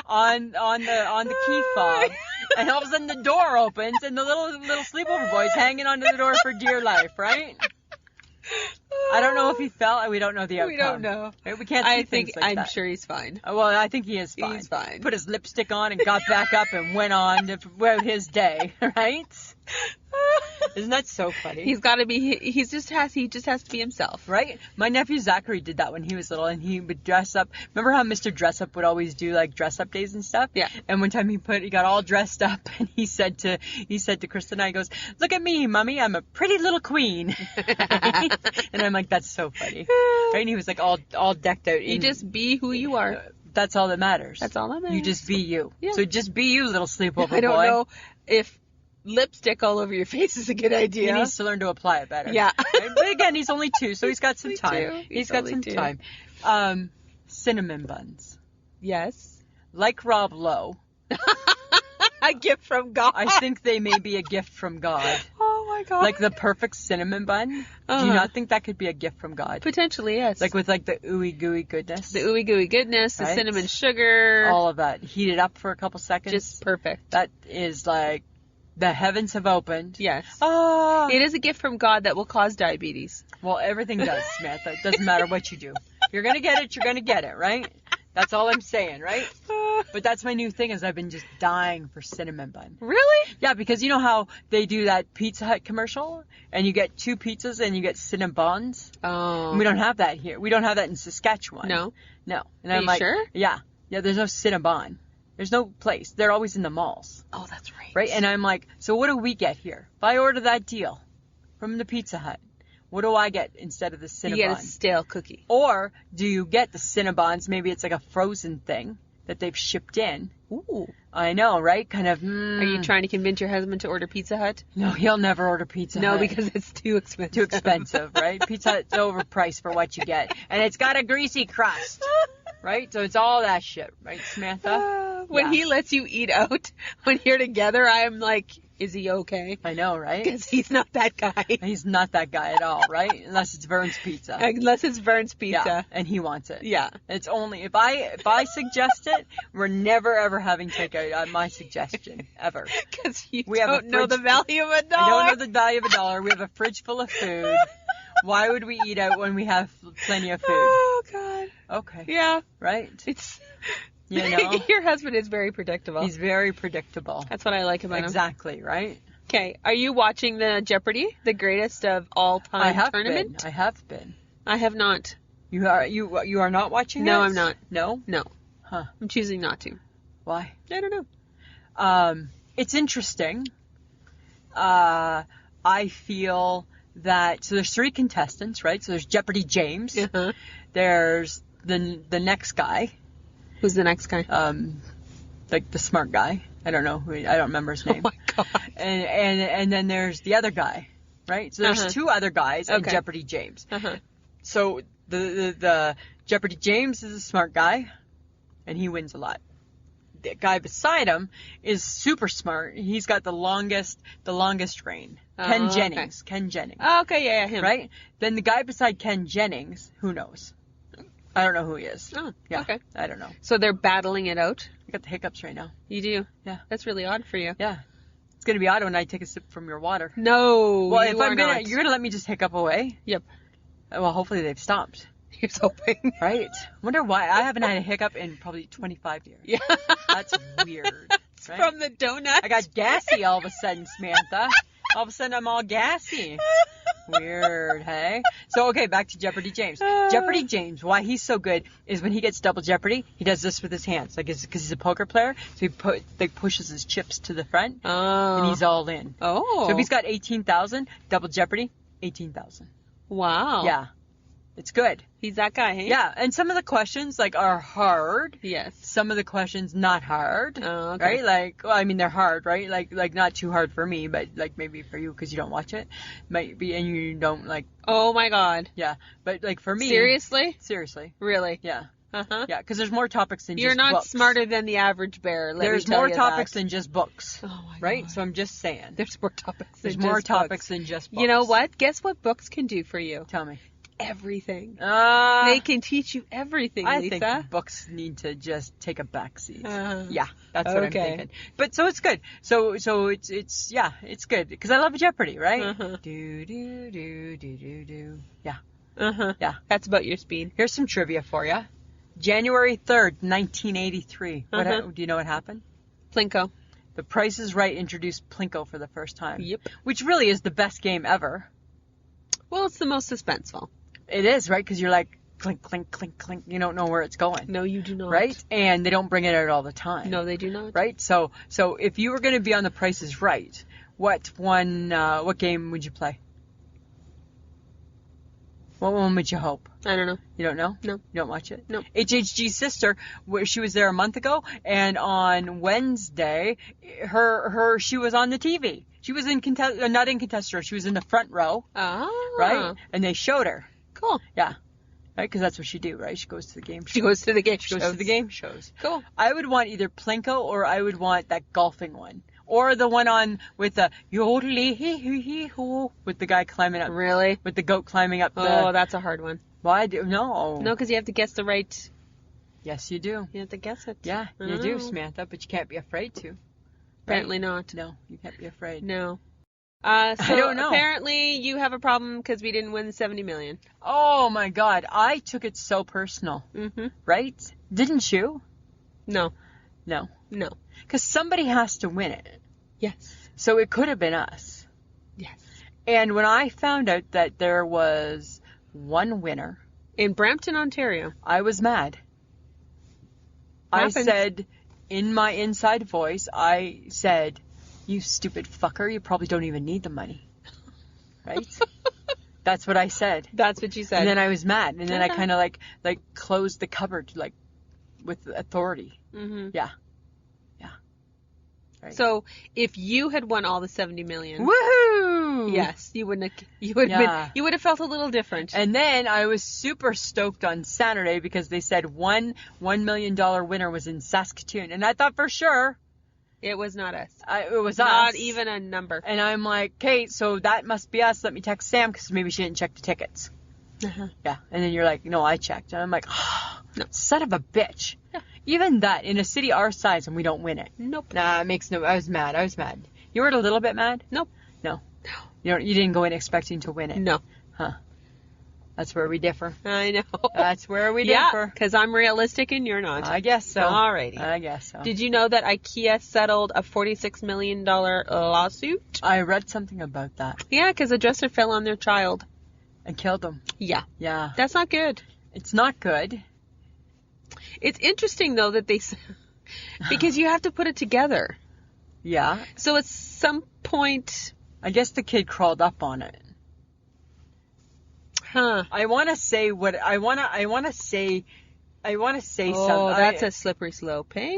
B: on the key fob. And all of a sudden the door opens and the little sleepover boy's hanging onto the door for dear life, right? I don't know if he fell. We don't know the outcome.
A: We don't know.
B: Right? We can't see things like that.
A: I'm sure he's fine.
B: Well, I think he is fine.
A: He's fine.
B: Put his lipstick on and got back up and went on about his day, right? Isn't that so funny?
A: He's got to be. He just has to be himself,
B: right? My nephew Zachary did that when he was little, and he would dress up. Remember how Mr. Dress Up would always do like dress up days and stuff?
A: Yeah.
B: And one time he got all dressed up, and he said to Krista and I, he goes, "Look at me, Mommy, I'm a pretty little queen." And I'm like, that's so funny, right? And he was like all decked out.
A: You just be who you are.
B: That's all that matters.
A: That's all that matters.
B: You just be you.
A: Yeah.
B: So just be you, little sleepover boy.
A: I don't know if lipstick all over your face is a good idea.
B: He needs to learn to apply it better.
A: Yeah.
B: Right? But again, he's only 2, so he's got some time.
A: He's
B: got some
A: 2.
B: time. Cinnamon buns.
A: Yes.
B: Like Rob Lowe.
A: A gift from God.
B: I think they may be a gift from God.
A: Oh my God.
B: Like the perfect cinnamon bun. Do you not think that could be a gift from God?
A: Potentially, yes.
B: Like with like the ooey gooey goodness.
A: The ooey gooey goodness, the
B: right?
A: cinnamon sugar.
B: All of that. Heat it up for a couple seconds.
A: Just perfect.
B: That is like the heavens have opened.
A: Yes.
B: Oh.
A: It is a gift from God that will cause diabetes.
B: Well, everything does, Samantha. It doesn't matter what you do. If you're going to get it, you're going to get it, right? That's all I'm saying, right? But that's my new thing is I've been just dying for cinnamon bun.
A: Really?
B: Yeah, because you know how they do that Pizza Hut commercial and you get 2 pizzas and you get cinnamon buns?
A: Oh.
B: And we don't have that here. We don't have that in Saskatchewan.
A: No?
B: No. And
A: Are
B: I'm
A: you
B: like,
A: sure?
B: Yeah. Yeah, there's no cinnamon. There's no place. They're always in the malls.
A: Oh, that's right.
B: Right? And I'm like, so what do we get here? If I order that deal from the Pizza Hut, what do I get instead of the Cinnabon?
A: You get a stale cookie.
B: Or do you get the Cinnabons? Maybe it's like a frozen thing that they've shipped in.
A: Ooh.
B: I know, right? Kind of.
A: Are you trying to convince your husband to order Pizza Hut?
B: No, he'll never order Pizza Hut.
A: No, because it's too expensive.
B: Too expensive, right? Pizza Hut's overpriced for what you get. And it's got a greasy crust, right? So it's all that shit, right, Samantha?
A: When he lets you eat out, when you're together, I'm like, is he okay?
B: I know, right?
A: Because he's not that guy.
B: He's not that guy at all, right? Unless it's Vern's Pizza.
A: Unless it's Vern's Pizza.
B: Yeah, and he wants it.
A: Yeah.
B: It's only if I suggest it, we're never ever having takeout on my suggestion ever.
A: Because you don't know the value of $1.
B: I don't know the value of $1. We have a fridge full of food. Why would we eat out when we have plenty of food?
A: Oh God.
B: Okay.
A: Yeah.
B: Right.
A: It's.
B: You know.
A: Your husband is very predictable.
B: He's very predictable.
A: That's what I like about him.
B: Exactly. Right.
A: Okay. Are you watching the Jeopardy, the greatest of all time tournament?
B: I have been.
A: I have not.
B: You are not watching?
A: No,
B: this?
A: I'm not.
B: No.
A: No.
B: Huh.
A: I'm choosing not to.
B: Why?
A: I don't know.
B: It's interesting. I feel that so there's 3 contestants, right? So there's Jeopardy James.
A: Uh-huh.
B: There's the next guy.
A: Who's the next guy?
B: Like the smart guy. I don't know I don't remember his name.
A: Oh my God.
B: And then there's the other guy, right? So there's 2 other guys in Jeopardy James.
A: Uh-huh.
B: So the Jeopardy James is a smart guy, and he wins a lot. The guy beside him is super smart. He's got the longest reign. Ken Jennings.
A: Okay.
B: Ken Jennings.
A: Oh, okay, yeah, him.
B: Right? Then the guy beside Ken Jennings, who knows? I don't know who he is.
A: Oh,
B: yeah,
A: okay.
B: I don't know.
A: So they're battling it out?
B: I got the hiccups right now.
A: You do?
B: Yeah.
A: That's really odd for you.
B: Yeah. It's going to be odd when I take a sip from your water.
A: No,
B: Well,
A: you
B: if
A: are
B: I'm
A: not.
B: you're going to let me just hiccup away?
A: Yep.
B: Well, hopefully they've stopped.
A: Here's hoping.
B: Right? Wonder why. I haven't had a hiccup in probably 25 years.
A: Yeah.
B: That's weird.
A: It's
B: right?
A: from the donut.
B: I got gassy all of a sudden, Samantha. All of a sudden I'm all gassy. Weird, hey? So, okay, back to Jeopardy James. Jeopardy James, why he's so good is when he gets double Jeopardy, he does this with his hands. Like, because he's a poker player, so he pushes his chips to the front, and he's all in.
A: Oh.
B: So if he's got 18,000, double Jeopardy, 18,000.
A: Wow.
B: Yeah. It's good.
A: He's that guy, hey?
B: Yeah, and some of the questions, like, are hard.
A: Yes.
B: Some of the questions not hard.
A: Oh, okay.
B: Right? Like, well, I mean, they're hard, right? Like not too hard for me, but, like, maybe for you because you don't watch it. Might be, and you don't, like...
A: Oh, my God.
B: Yeah. But, like, for me...
A: Seriously?
B: Seriously.
A: Really?
B: Yeah.
A: Uh-huh.
B: Yeah, because there's more topics than
A: You're
B: just
A: not
B: books.
A: smarter than the average bear,
B: There's
A: me tell
B: more
A: you
B: topics
A: that.
B: than just books.
A: Oh, my
B: right?
A: God.
B: So I'm just saying.
A: There's more topics
B: There's
A: than
B: more
A: just
B: topics
A: books.
B: than just books.
A: You know what? Guess what books can do for you?
B: Tell me.
A: Everything.
B: They
A: They can teach you everything,
B: I
A: Lisa.
B: think books need to just take a backseat.
A: Uh,
B: Yeah, that's what I'm
A: okay.
B: thinking. But so it's good. So it's yeah, it's good because I love Jeopardy, right?
A: Uh-huh.
B: Do do do do do do. Yeah,
A: Uh-huh.
B: yeah.
A: That's about your speed.
B: Here's some trivia for you. January 3rd, 1983.
A: Uh-huh.
B: Do you know what happened?
A: Plinko.
B: The Price is Right introduced Plinko for the first time.
A: Yep.
B: Which really is the best game ever.
A: Well, it's the most suspenseful.
B: It is, right? Because you're like, clink, clink, clink, clink. You don't know where it's going.
A: No, you do not.
B: Right? And they don't bring it out all the time.
A: No, they do not.
B: Right? So if you were going to be on The Price is Right, what game would you play? What one would you hope?
A: I don't know.
B: You don't know?
A: No.
B: You don't watch it?
A: No.
B: HHG's sister, she was there a month ago, and on Wednesday, she was on the TV. She was not in contest row. She was in the front row,
A: Ah.
B: right? And they showed her.
A: Cool.
B: Yeah. Right? Because that's what she do, right? She goes to the game shows.
A: She goes to the game
B: She goes to the game shows.
A: Cool.
B: I would want either Plinko or I would want that golfing one. Or the one on with the yodeling with the guy climbing up.
A: Really?
B: With the goat climbing up the...
A: Oh, that's a hard one.
B: Why do... No.
A: No, because you have to guess the right...
B: Yes, you do.
A: You have to guess it.
B: Yeah,
A: I
B: you
A: don't
B: do,
A: know.
B: Samantha, but you can't be afraid to.
A: Apparently
B: Right?
A: not.
B: No, you can't be afraid.
A: No. So
B: I don't know.
A: apparently you have a problem because we didn't win the $70 million.
B: Oh, my God. I took it so personal.
A: Mm-hmm.
B: Right? Didn't you?
A: No.
B: No.
A: No.
B: Because somebody has to win it.
A: Yes.
B: So it could have been us.
A: Yes.
B: And when I found out that there was one winner,
A: In Brampton, Ontario.
B: I was mad.
A: Happens.
B: I said, in my inside voice, I said, you stupid fucker, you probably don't even need the money. Right? That's what I said.
A: That's what you said.
B: And then I was mad. And then I
A: Okay.
B: kind of like closed the cupboard like with authority.
A: Mm-hmm.
B: Yeah. Yeah. Right.
A: So if you had won all the $70 million,
B: Woohoo!
A: yes, you would have felt a little different.
B: And then I was super stoked on Saturday because they said $1 million winner was in Saskatoon. And I thought for sure
A: It was not us.
B: It was
A: Not
B: us.
A: even a number.
B: And I'm like, okay, so that must be us. Let me text Sam because maybe she didn't check the tickets.
A: Uh-huh.
B: Yeah. And then you're like, no, I checked. And I'm like, oh,
A: No.
B: son of a bitch.
A: Yeah.
B: Even that, in a city our size, and we don't win it.
A: Nope.
B: Nah, it makes no... I was mad. You were a little bit mad?
A: Nope.
B: No. You didn't go in expecting to win it?
A: No.
B: Huh. That's where we differ.
A: I know.
B: That's where we
A: Yeah,
B: differ.
A: because I'm realistic and you're not.
B: I guess so.
A: Alrighty.
B: I guess so.
A: Did you know that Ikea settled a $46 million lawsuit?
B: I read something about that.
A: Yeah, because a dresser fell on their child.
B: And killed them.
A: Yeah.
B: Yeah.
A: That's not good.
B: It's not good.
A: It's interesting, though, that they... because you have to put it together.
B: Yeah.
A: So at some point...
B: I guess the kid crawled up on it.
A: Huh.
B: I want to say what I want to say something.
A: Oh, that's a slippery slope, eh?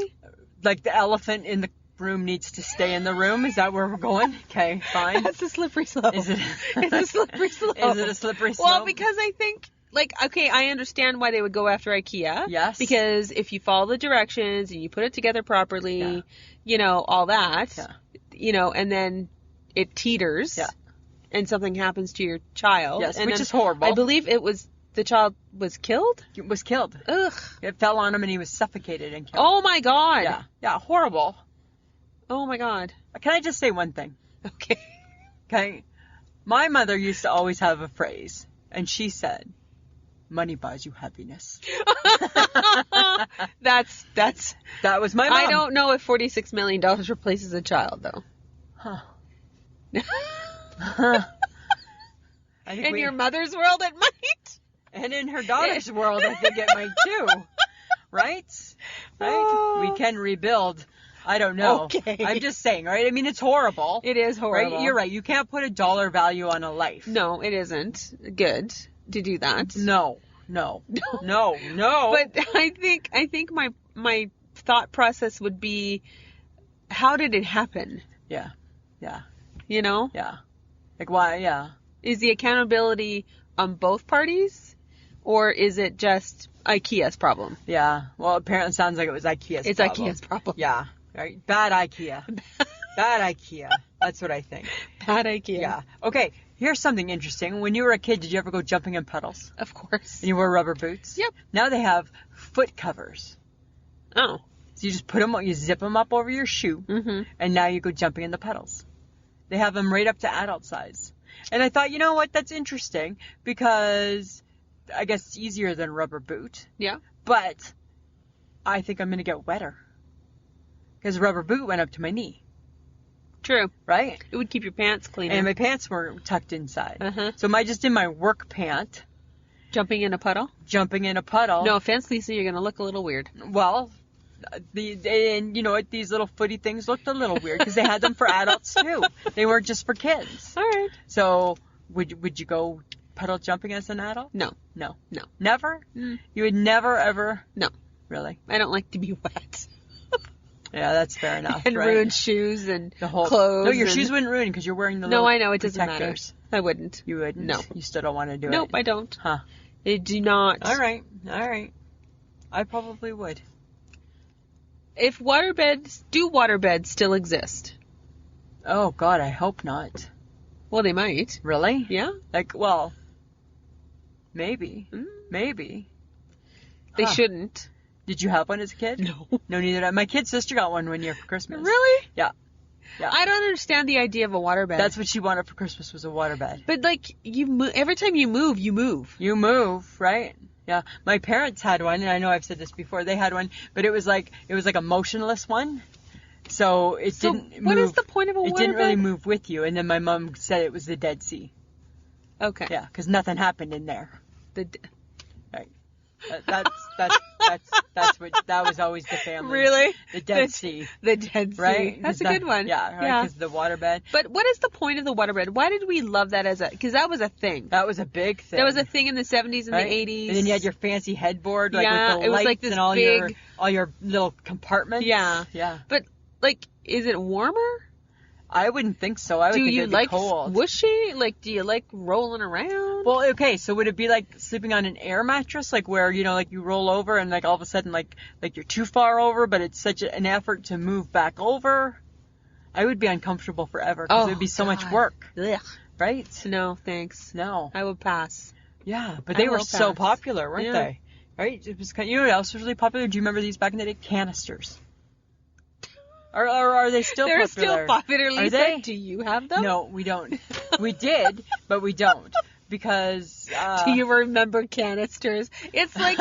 B: Like the elephant in the room needs to stay in the room. Is that where we're going? Okay, fine.
A: That's a slippery slope.
B: Is it?
A: It's a slippery slope.
B: Is it a slippery slope?
A: Well, because I think, like, okay, I understand why they would go after Ikea.
B: Yes.
A: Because if you follow the directions and you put it together properly,
B: Yeah.
A: you know, all that,
B: Yeah.
A: you know, and then it teeters.
B: Yeah.
A: And something happens to your child.
B: Yes,
A: and
B: which
A: then
B: is horrible.
A: I believe the child was killed?
B: It was killed.
A: Ugh.
B: It fell on him and he was suffocated and killed.
A: Oh my God.
B: Yeah. Yeah, horrible.
A: Oh my God.
B: Can I just say one thing?
A: Okay.
B: Okay. My mother used to always have a phrase, and she said, money buys you happiness.
A: That's
B: That was my mom.
A: I don't know if $46 million replaces a child, though.
B: Huh. I think
A: In your mother's world, it might.
B: and in her daughter's world, I think it might too. Right?
A: Oh.
B: We can rebuild. I don't know.
A: Okay.
B: I'm just saying, right? I mean, it's horrible.
A: It is horrible.
B: Right? You're right. You can't put a dollar value on a life.
A: No, it isn't good to do that.
B: No.
A: But I think my thought process would be, how did it happen?
B: Yeah.
A: You know?
B: Yeah. Like, why? Yeah.
A: Is the accountability on both parties, or is it just IKEA's problem?
B: Yeah. Well, apparently it sounds like it was IKEA's
A: It's
B: problem.
A: IKEA's problem.
B: Yeah. Right. Bad IKEA. Bad IKEA. That's what I think.
A: Bad IKEA.
B: Yeah. Okay. Here's something interesting. When you were a kid, did you ever go jumping in puddles?
A: Of course.
B: And you wore rubber boots?
A: Yep.
B: Now they have foot covers.
A: Oh.
B: So you just put them, you zip them up over your shoe,
A: Mm-hmm.
B: and now you go jumping in the puddles. They have them right up to adult size. And I thought, you know what, that's interesting because I guess it's easier than a rubber boot.
A: Yeah.
B: But I think I'm going to get wetter because a rubber boot went up to my knee.
A: True.
B: Right?
A: It would keep your pants cleaner.
B: And my pants were tucked inside.
A: Uh-huh.
B: So am I just in my work pant,
A: Jumping in a puddle?
B: jumping in a puddle?
A: No offense, Lisa, you're going to look a little weird.
B: Well, and you know what? These little footy things looked a little weird because they had them for adults too. They weren't just for kids.
A: All right.
B: So would you go puddle jumping as an adult?
A: No.
B: No.
A: No.
B: Never?
A: Mm.
B: You would never ever?
A: No.
B: Really?
A: I don't like to be wet.
B: Yeah, that's fair enough.
A: And
B: right?
A: ruined shoes and
B: The whole
A: clothes.
B: No, your
A: and...
B: shoes wouldn't ruin because you're wearing the
A: No,
B: little
A: I know. It doesn't
B: protectors.
A: matter. I wouldn't.
B: You wouldn't?
A: No.
B: You still don't want to do it?
A: Nope, I don't.
B: Huh.
A: I do not.
B: All right. I probably would.
A: If do waterbeds still exist?
B: Oh, God, I hope not.
A: Well, they might.
B: Really?
A: Yeah?
B: Like, well, maybe.
A: Mm.
B: Maybe.
A: They
B: Huh.
A: shouldn't.
B: Did you have one as a kid?
A: No.
B: No, neither did I. My kid's sister got one year for Christmas.
A: Really?
B: Yeah.
A: I don't understand the idea of a waterbed.
B: That's what she wanted for Christmas was a waterbed.
A: But, like, every time you move, you move.
B: You move, right? Yeah. My parents had one, and I know I've said this before. They had one, but it was like a motionless one. So it didn't move.
A: What is the point of a waterbed?
B: It didn't really move with you. And then my mom said it was the Dead Sea.
A: Okay.
B: Yeah, because nothing happened in there. Right. That was always the family.
A: Really?
B: The Dead Sea.
A: The Dead Sea.
B: Right?
A: That's a good one.
B: Yeah, right, because the waterbed.
A: But what is the point of the waterbed? Why did we love that because that was a thing.
B: That was a big thing.
A: That was a thing in the 70s and
B: right?
A: the 80s.
B: And then you had your fancy headboard, like
A: Yeah,
B: with the
A: it was
B: lights
A: like this
B: and all
A: big...
B: your little compartments.
A: Yeah.
B: Yeah.
A: But, like, is it warmer?
B: I wouldn't think so. I would think it'd be cold.
A: Do you like squishy? Like, do you like rolling around?
B: Well, okay, so would it be like sleeping on an air mattress, like where, you know, like you roll over and like all of a sudden like you're too far over, but it's such an effort to move back over? I would be uncomfortable forever because it would be so much work.
A: Ugh.
B: Right?
A: No, thanks.
B: No.
A: I would pass.
B: Yeah, but they were so popular, weren't they? Right? It was you know what else was really popular? Do you remember these back in the day? Canisters. Or are they still popular?
A: They're still popular, Lisa.
B: Are they?
A: Do you have them?
B: No, we don't. We did, but we don't. Because
A: do you remember canisters? It's like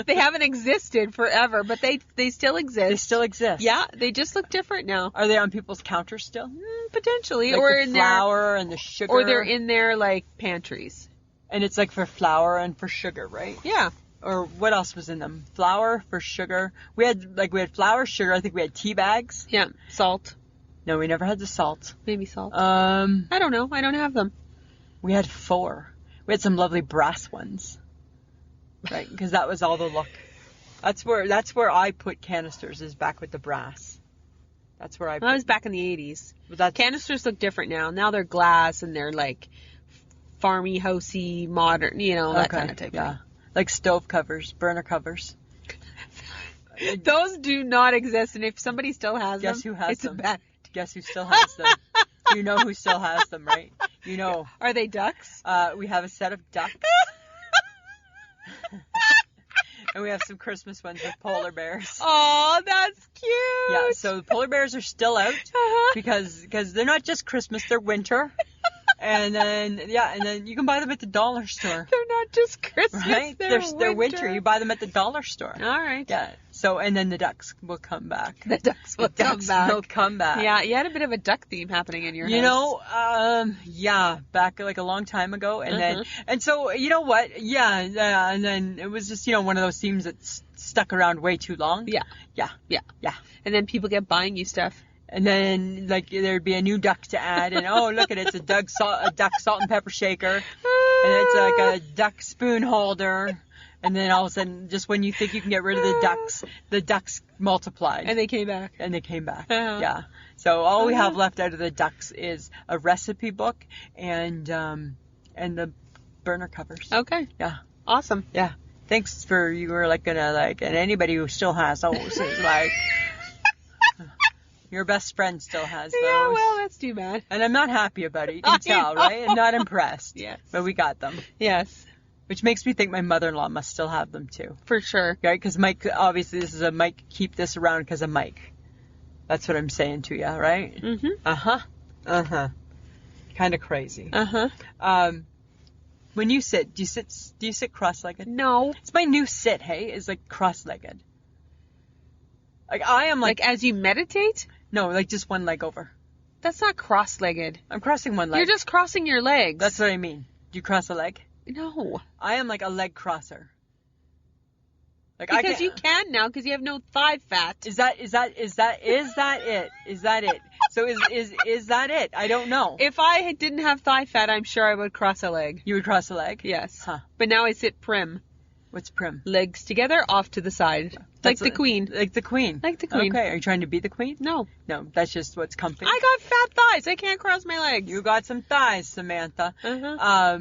A: they haven't existed forever, but they still exist.
B: They still exist.
A: Yeah, they just look different now.
B: Are they on people's counters still?
A: Potentially,
B: like
A: or
B: the
A: in
B: flour and the sugar,
A: or they're in their like pantries.
B: And it's like for flour and for sugar, right?
A: Yeah.
B: Or what else was in them? Flour for sugar. We had flour, sugar. I think we had tea bags.
A: Yeah. Salt.
B: No, we never had the salt.
A: Maybe salt.
B: I
A: don't know. I don't have them.
B: We had 4. We had some lovely brass ones. Right? Because that was all the look. That's where I put canisters, is back with the brass. That's where I put.
A: That was back in the 80s.
B: But
A: canisters look different now. Now they're glass and they're like farmy, housey, modern, you know, that kind of type thing.
B: Like stove covers, burner covers.
A: Those do not exist, and if somebody still has them,
B: guess who has them?
A: Bad.
B: Guess who still has them? You know who still has them, right? You know.
A: Are they ducks?
B: We have a set of ducks. And we have some Christmas ones with polar bears.
A: Oh, that's cute.
B: Yeah, so the polar bears are still out because they're not just Christmas, they're winter. And then you can buy them at the dollar store.
A: They're not just Christmas,
B: right? They're winter. You buy them at the dollar store.
A: All right.
B: Yeah. So, and then the ducks will come back.
A: The ducks will
B: come back.
A: Yeah, you had a bit of a duck theme happening in your house.
B: You know, back like a long time ago. And then, and so, you know what? Yeah, and then it was just, you know, one of those themes that stuck around way too long.
A: Yeah. And then people kept buying you stuff.
B: And then, like, there'd be a new duck to add, and oh, look at it, it's a duck salt and pepper shaker, and it's like a duck spoon holder, and then all of a sudden, just when you think you can get rid of the ducks multiplied.
A: And they came back.
B: Yeah. So all we have left out of the ducks is a recipe book and the burner covers.
A: Okay.
B: Yeah.
A: Awesome.
B: Yeah. Thanks for, you were like gonna like, and anybody who still has those is like. Your best friend still has those.
A: Yeah, well, that's too bad.
B: And I'm not happy about it. You can tell, right? I'm not impressed.
A: Yes.
B: But we got them.
A: Yes.
B: Which makes me think my mother-in-law must still have them, too.
A: For sure.
B: Right? Because Mike, obviously, this is a Mike, keep this around because of Mike. That's what I'm saying to you, right?
A: Mm-hmm.
B: Uh-huh. Kind of crazy.
A: Uh-huh.
B: When you sit, do you sit cross-legged?
A: No.
B: It's my new sit, hey, is like cross-legged. Like, I am like
A: as you meditate?
B: No, like just one leg over.
A: That's not cross-legged.
B: I'm crossing one leg.
A: You're just crossing your legs.
B: That's what I mean. Do you cross a leg?
A: No.
B: I am like a leg crosser. Like
A: because you can now because you have no thigh fat.
B: Is that it? So is that it? I don't know.
A: If I didn't have thigh fat, I'm sure I would cross a leg.
B: You would cross a leg?
A: Yes.
B: Huh.
A: But now I sit prim.
B: What's prim?
A: Legs together, off to the side. Like the queen.
B: Like the queen.
A: Like the queen.
B: Okay, are you trying to be the queen?
A: No.
B: No, that's just what's comfy.
A: I got fat thighs. I can't cross my legs.
B: You got some thighs, Samantha.
A: Uh-huh.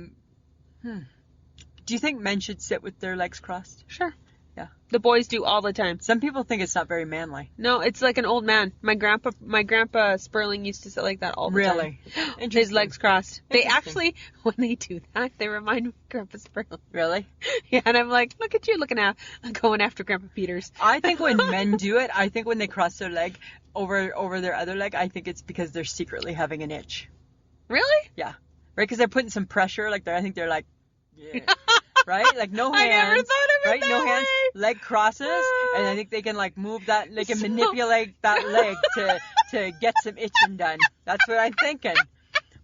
B: Do you think men should sit with their legs crossed?
A: Sure.
B: Yeah.
A: The boys do all the time.
B: Some people think it's not very manly.
A: No, it's like an old man. My grandpa Sperling used to sit like that all the time.
B: Really?
A: His legs crossed. They actually, when they do that, they remind me of Grandpa Sperling.
B: Really?
A: Yeah, and I'm like, look at you going after Grandpa Peters.
B: I think when men do it, I think when they cross their leg over their other leg, I think it's because they're secretly having an itch.
A: Really?
B: Yeah. Right? Because they're putting some pressure. Like I think they're like, yeah. Right? Like no hands.
A: I never thought of it
B: right?
A: that
B: No hands.
A: way.
B: Leg crosses, and I think they can like move that. They can manipulate that leg to get some itching done. That's what I'm thinking.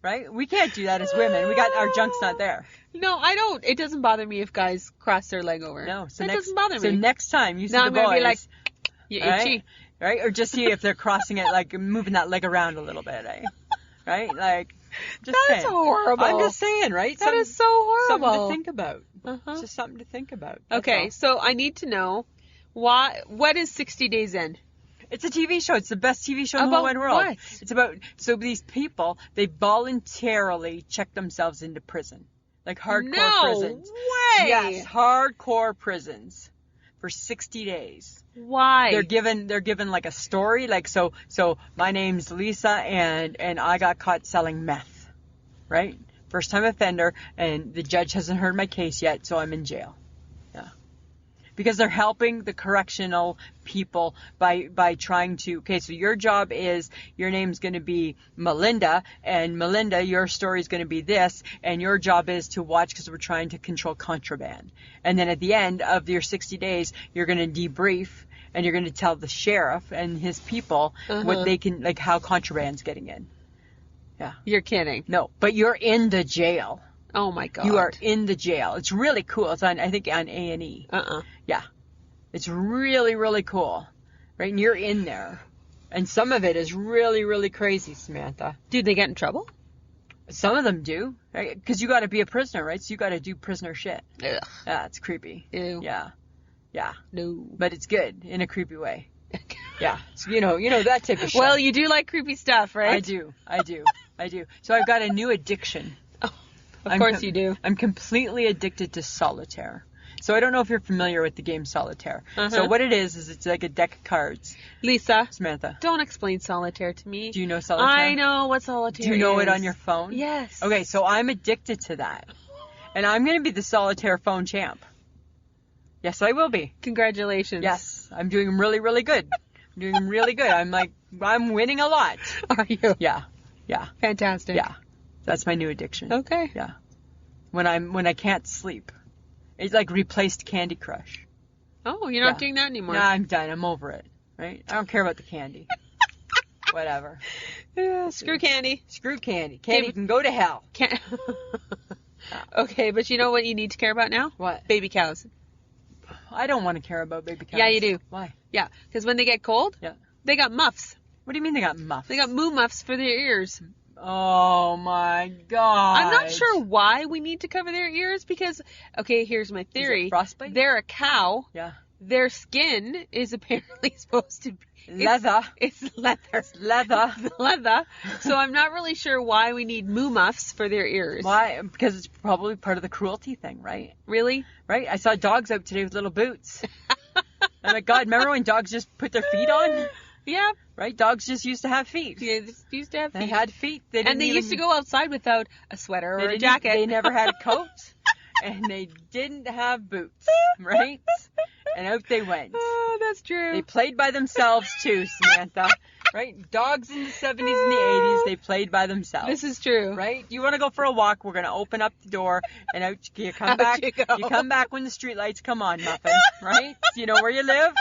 B: Right? We can't do that as women. We got our junk's not there.
A: No, I don't. It doesn't bother me if guys cross their leg over.
B: No, so
A: that doesn't bother me.
B: So next time you see
A: now
B: the
A: I'm
B: boys,
A: gonna be like, you itchy.
B: Right? Or just see if they're crossing it, like moving that leg around a little bit, eh? Right? Like, just
A: That's
B: saying.
A: horrible.
B: I'm just saying, right?
A: That is so horrible.
B: Something to think about.
A: Uh-huh.
B: Just something to think about.
A: Okay, so I need to know what is 60 days in?
B: It's a TV show. It's the best TV show in the whole wide world.
A: What?
B: It's about, so these people, they voluntarily check themselves into prison. Like hardcore prisons.
A: No way!
B: Yes, hardcore prisons for 60 days.
A: Why?
B: They're given like a story, like so my name's Lisa and I got caught selling meth. Right? First time offender, and the judge hasn't heard my case yet, so I'm in jail. Yeah. Because they're helping the correctional people by trying to, okay, so your job is, your name's going to be Melinda, and Melinda, your story's going to be this, and your job is to watch because we're trying to control contraband. And then at the end of your 60 days, you're going to debrief, and you're going to tell the sheriff and his people what they can, like how contraband's getting in. Yeah.
A: You're kidding.
B: No, but you're in the jail.
A: Oh my God.
B: You are in the jail. It's really cool. It's on, I think, on A&E. Yeah. It's really, really cool. Right? And you're in there. And some of it is really, really crazy, Samantha.
A: Do they get in trouble?
B: Some of them do. Right? Because you got to be a prisoner, right? So you got to do prisoner shit.
A: Ugh.
B: Yeah, it's creepy.
A: Ew.
B: Yeah. Yeah.
A: No.
B: But it's good in a creepy way. Yeah. So, you know that type of shit.
A: Well, you do like creepy stuff, right?
B: I do. So I've got a new addiction.
A: Of course you do.
B: I'm completely addicted to solitaire. So I don't know if you're familiar with the game solitaire. So what it is it's like a deck of cards.
A: Lisa.
B: Samantha.
A: Don't explain solitaire to me.
B: Do you know solitaire?
A: I know what solitaire is.
B: Do you know it on your phone?
A: Yes.
B: Okay, so I'm addicted to that. And I'm going to be the solitaire phone champ. Yes, I will be.
A: Congratulations.
B: Yes, I'm doing really, really good. I'm winning a lot.
A: Are you?
B: Yeah.
A: Fantastic.
B: Yeah. That's my new addiction.
A: Okay.
B: Yeah. When I can't sleep. It's like replaced Candy Crush.
A: Oh, you're not doing that anymore.
B: No, I'm done. I'm over it. Right? I don't care about the candy. Whatever.
A: Yeah, screw candy.
B: Screw candy. Candy can go to hell.
A: Okay, but you know what you need to care about now?
B: What?
A: Baby cows.
B: I don't want to care about baby cows.
A: Yeah, you do.
B: Why?
A: Yeah, because when they get cold, they got muffs.
B: What do you mean they got muffs?
A: They got moo muffs for their ears.
B: Oh my God.
A: I'm not sure why we need to cover their ears because, okay, here's my theory.
B: Is it frostbite?
A: They're a cow.
B: Yeah.
A: Their skin is apparently supposed to be
B: leather.
A: It's leather.
B: It's leather.
A: Leather. So I'm not really sure why we need moo muffs for their ears.
B: Why? Because it's probably part of the cruelty thing, right?
A: Really?
B: Right? I saw dogs out today with little boots. I'm like, God, remember when dogs just put their feet on?
A: Yeah.
B: Right? Dogs just used to have feet.
A: Yeah, they used to have feet.
B: They had feet. They
A: used to go outside without a sweater or a jacket.
B: They never had a coat. And they didn't have boots. Right? And out they went.
A: Oh, that's true.
B: They played by themselves too, Samantha. Right? Dogs in the 70s and the 80s, they played by themselves.
A: This is true.
B: Right? You want to go for a walk, we're going to open up the door, and out you come
A: Out
B: back.
A: you go.
B: You come back when the street lights come on, Muffin. Right? You know where you live?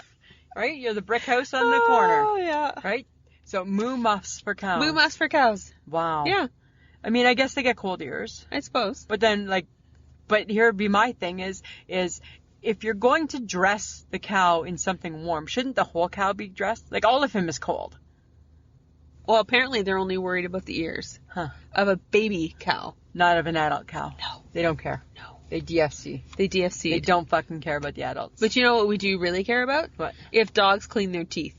B: Right? You're the brick house on the corner.
A: Oh, yeah.
B: Right? So, moo muffs for cows.
A: Moo muffs for cows.
B: Wow.
A: Yeah.
B: I mean, I guess they get cold ears.
A: I suppose.
B: But then, but here would be my thing is if you're going to dress the cow in something warm, shouldn't the whole cow be dressed? Like, all of him is cold.
A: Well, apparently they're only worried about the ears.
B: Huh.
A: Of a baby cow.
B: Not of an adult cow.
A: No.
B: They don't care.
A: No.
B: They DFC.
A: They DFC.
B: They don't fucking care about the adults.
A: But you know what we do really care about?
B: What?
A: If dogs clean their teeth.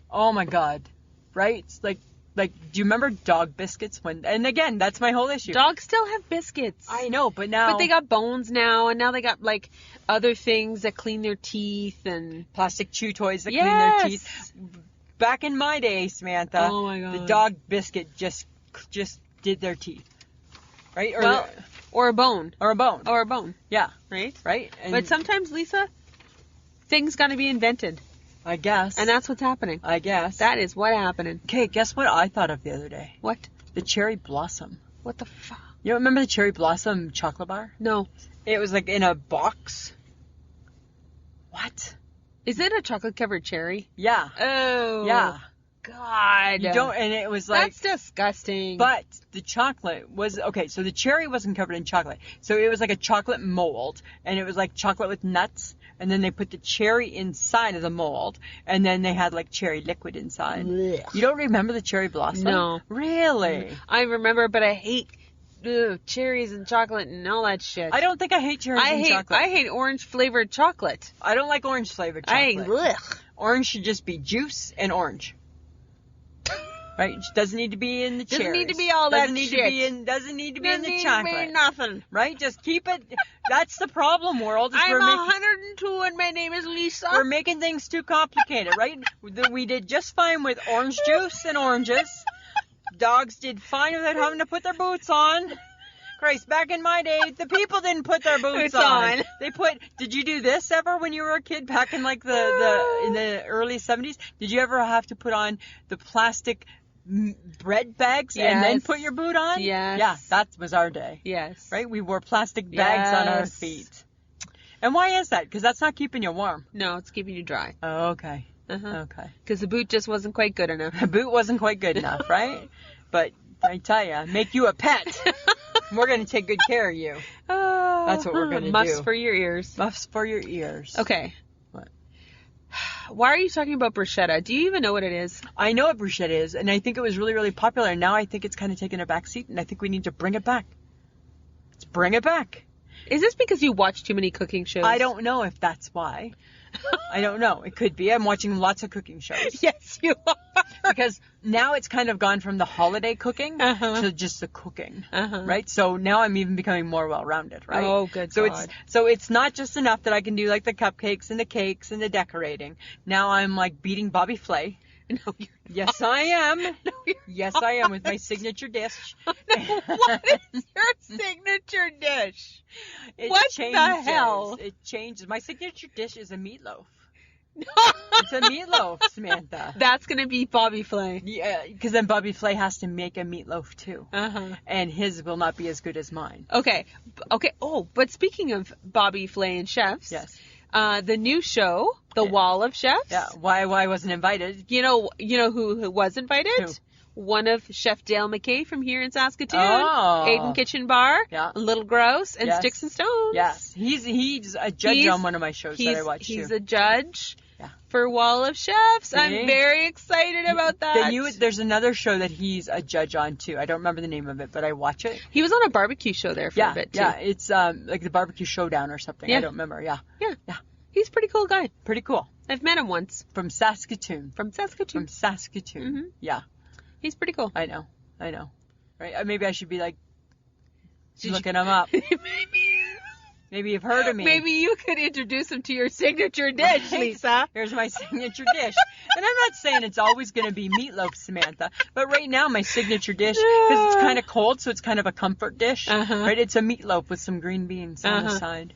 B: Oh my God. Right? It's like, do you remember dog biscuits? And again, that's my whole issue.
A: Dogs still have biscuits.
B: I know, but now...
A: But they got bones now, and now they got, other things that clean their teeth, and...
B: Plastic chew toys that clean their teeth. Back in my day, Samantha,
A: oh my God,
B: the dog biscuit just did their teeth. Right?
A: Or a bone.
B: Or a bone.
A: Or a bone.
B: Yeah.
A: Right?
B: Right? And
A: but sometimes, Lisa, things got to be invented.
B: I guess.
A: And that's what's happening.
B: I guess.
A: That is what happening.
B: Okay, guess what I thought of the other day?
A: What?
B: The cherry blossom.
A: What the fuck?
B: You remember the cherry blossom chocolate bar?
A: No.
B: It was in a box. What?
A: Is it a chocolate covered cherry?
B: Yeah.
A: Oh.
B: Yeah.
A: God.
B: You don't, and it was
A: That's disgusting.
B: But the chocolate was, okay, so the cherry wasn't covered in chocolate. So it was like a chocolate mold, and it was like chocolate with nuts, and then they put the cherry inside of the mold, and then they had cherry liquid inside.
A: Blech.
B: You don't remember the cherry blossom?
A: No.
B: Really?
A: I remember, but I hate cherries and chocolate and all that shit.
B: I don't think I hate cherries and chocolate.
A: I hate orange flavored chocolate.
B: I don't like orange flavored chocolate.
A: Blech.
B: Orange should just be juice and orange. Right? It doesn't need to be in the cherries.
A: Doesn't need to be all that
B: Doesn't need
A: shit.
B: to be in the chocolate.
A: Be nothing.
B: Right? Just keep it. That's the problem, world.
A: I'm 102 and my name is Lisa.
B: We're making things too complicated, right? We did just fine with orange juice and oranges. Dogs did fine without having to put their boots on. Christ, back in my day, the people didn't put their boots on. Did you do this ever when you were a kid back in like in the early 70s? Did you ever have to put on the plastic bread bags and then put your boot on?
A: Yes.
B: Yeah, that was our day.
A: Yes.
B: Right? We wore plastic bags on our feet. And why is that? Because that's not keeping you warm.
A: No, it's keeping you dry.
B: Oh, okay.
A: Uh-huh.
B: Okay.
A: Because the boot just wasn't quite good enough.
B: The boot wasn't quite good enough, right? But I tell you, make you a pet. We're going to take good care of you. That's what we're going to do.
A: Muffs for your ears.
B: Muffs for your ears.
A: Okay.
B: What?
A: Why are you talking about bruschetta? Do you even know what it is?
B: I know what bruschetta is, and I think it was really, really popular. And now I think it's kind of taken a back seat, and I think we need to bring it back. Let's bring it back.
A: Is this because you watch too many cooking shows?
B: I don't know if that's why. I don't know. It could be. I'm watching lots of cooking shows.
A: Yes, you are.
B: Because now it's kind of gone from the holiday cooking to just the cooking, right? So now I'm even becoming more well-rounded, right?
A: Oh, good
B: God. So it's not just enough that I can do like the cupcakes and the cakes and the decorating. Now I'm like beating Bobby Flay.
A: No, you're
B: Yes, I am.
A: No, you're
B: Yes, I am with my signature dish.
A: what is your signature dish? What the hell?
B: It changes. My signature dish is a meatloaf.
A: No.
B: It's a meatloaf, Samantha.
A: That's going to be Bobby Flay.
B: Yeah, because then Bobby Flay has to make a meatloaf too.
A: Uh-huh.
B: And his will not be as good as mine.
A: Okay. Oh, but speaking of Bobby Flay and chefs.
B: Yes.
A: The new show, The Wall of Chefs.
B: Yeah. Why I wasn't invited?
A: You know who was invited?
B: Who?
A: One of Chef Dale McKay from here in Saskatoon.
B: Oh.
A: Aiden Kitchen Bar.
B: Yeah.
A: Little Grouse and
B: Yes.
A: Sticks and Stones.
B: Yes. He's a judge on one of my shows that I watch too.
A: He's a judge
B: Yeah.
A: for Wall of Chefs.
B: See?
A: I'm very excited about that.
B: There's another show that he's a judge on too. I don't remember the name of it, but I watch it.
A: He was on a barbecue show there for a bit too.
B: Yeah, it's like the Barbecue Showdown or something.
A: Yeah.
B: I don't remember. Yeah.
A: Yeah. He's a pretty cool guy.
B: Pretty cool.
A: I've met him once.
B: From Saskatoon.
A: From Saskatoon.
B: Mhm. Yeah.
A: He's pretty cool.
B: I know. Right? Maybe I should be like looking him up. Maybe you've heard of me.
A: Maybe you could introduce him to your signature dish, Lisa.
B: Here's my signature dish. And I'm not saying it's always going to be meatloaf, Samantha. But right now, my signature dish, because it's kind of cold, so it's kind of a comfort dish. Right? It's a meatloaf with some green beans on the side.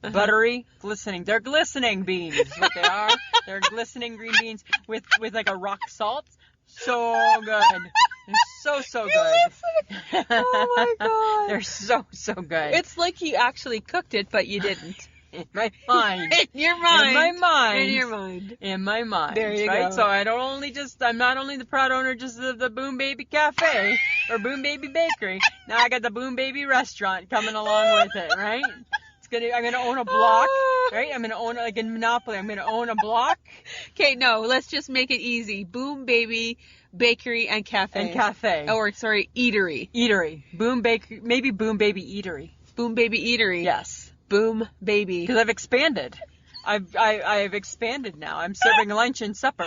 B: Buttery, glistening. They're glistening beans is what they are. They're glistening green beans with like a rock salt. So good. They're so good.
A: Oh my God.
B: They're so good.
A: It's like you actually cooked it, but you didn't.
B: In my mind.
A: In your mind.
B: In my mind.
A: In your mind.
B: In my mind.
A: There you
B: right?
A: go.
B: So I'm not only the proud owner just of the Boom Baby Cafe or Boom Baby Bakery. Now I got the Boom Baby Restaurant coming along with it, right? I'm gonna own a block, right? I'm gonna own like in Monopoly. I'm gonna own a block.
A: Okay, no, let's just make it easy. Boom Baby Bakery and Cafe. Eatery.
B: Eatery. Boom Bakery. Maybe Boom Baby Eatery.
A: Boom Baby Eatery.
B: Yes.
A: Boom Baby.
B: Because I've expanded. I've expanded now. I'm serving lunch and supper.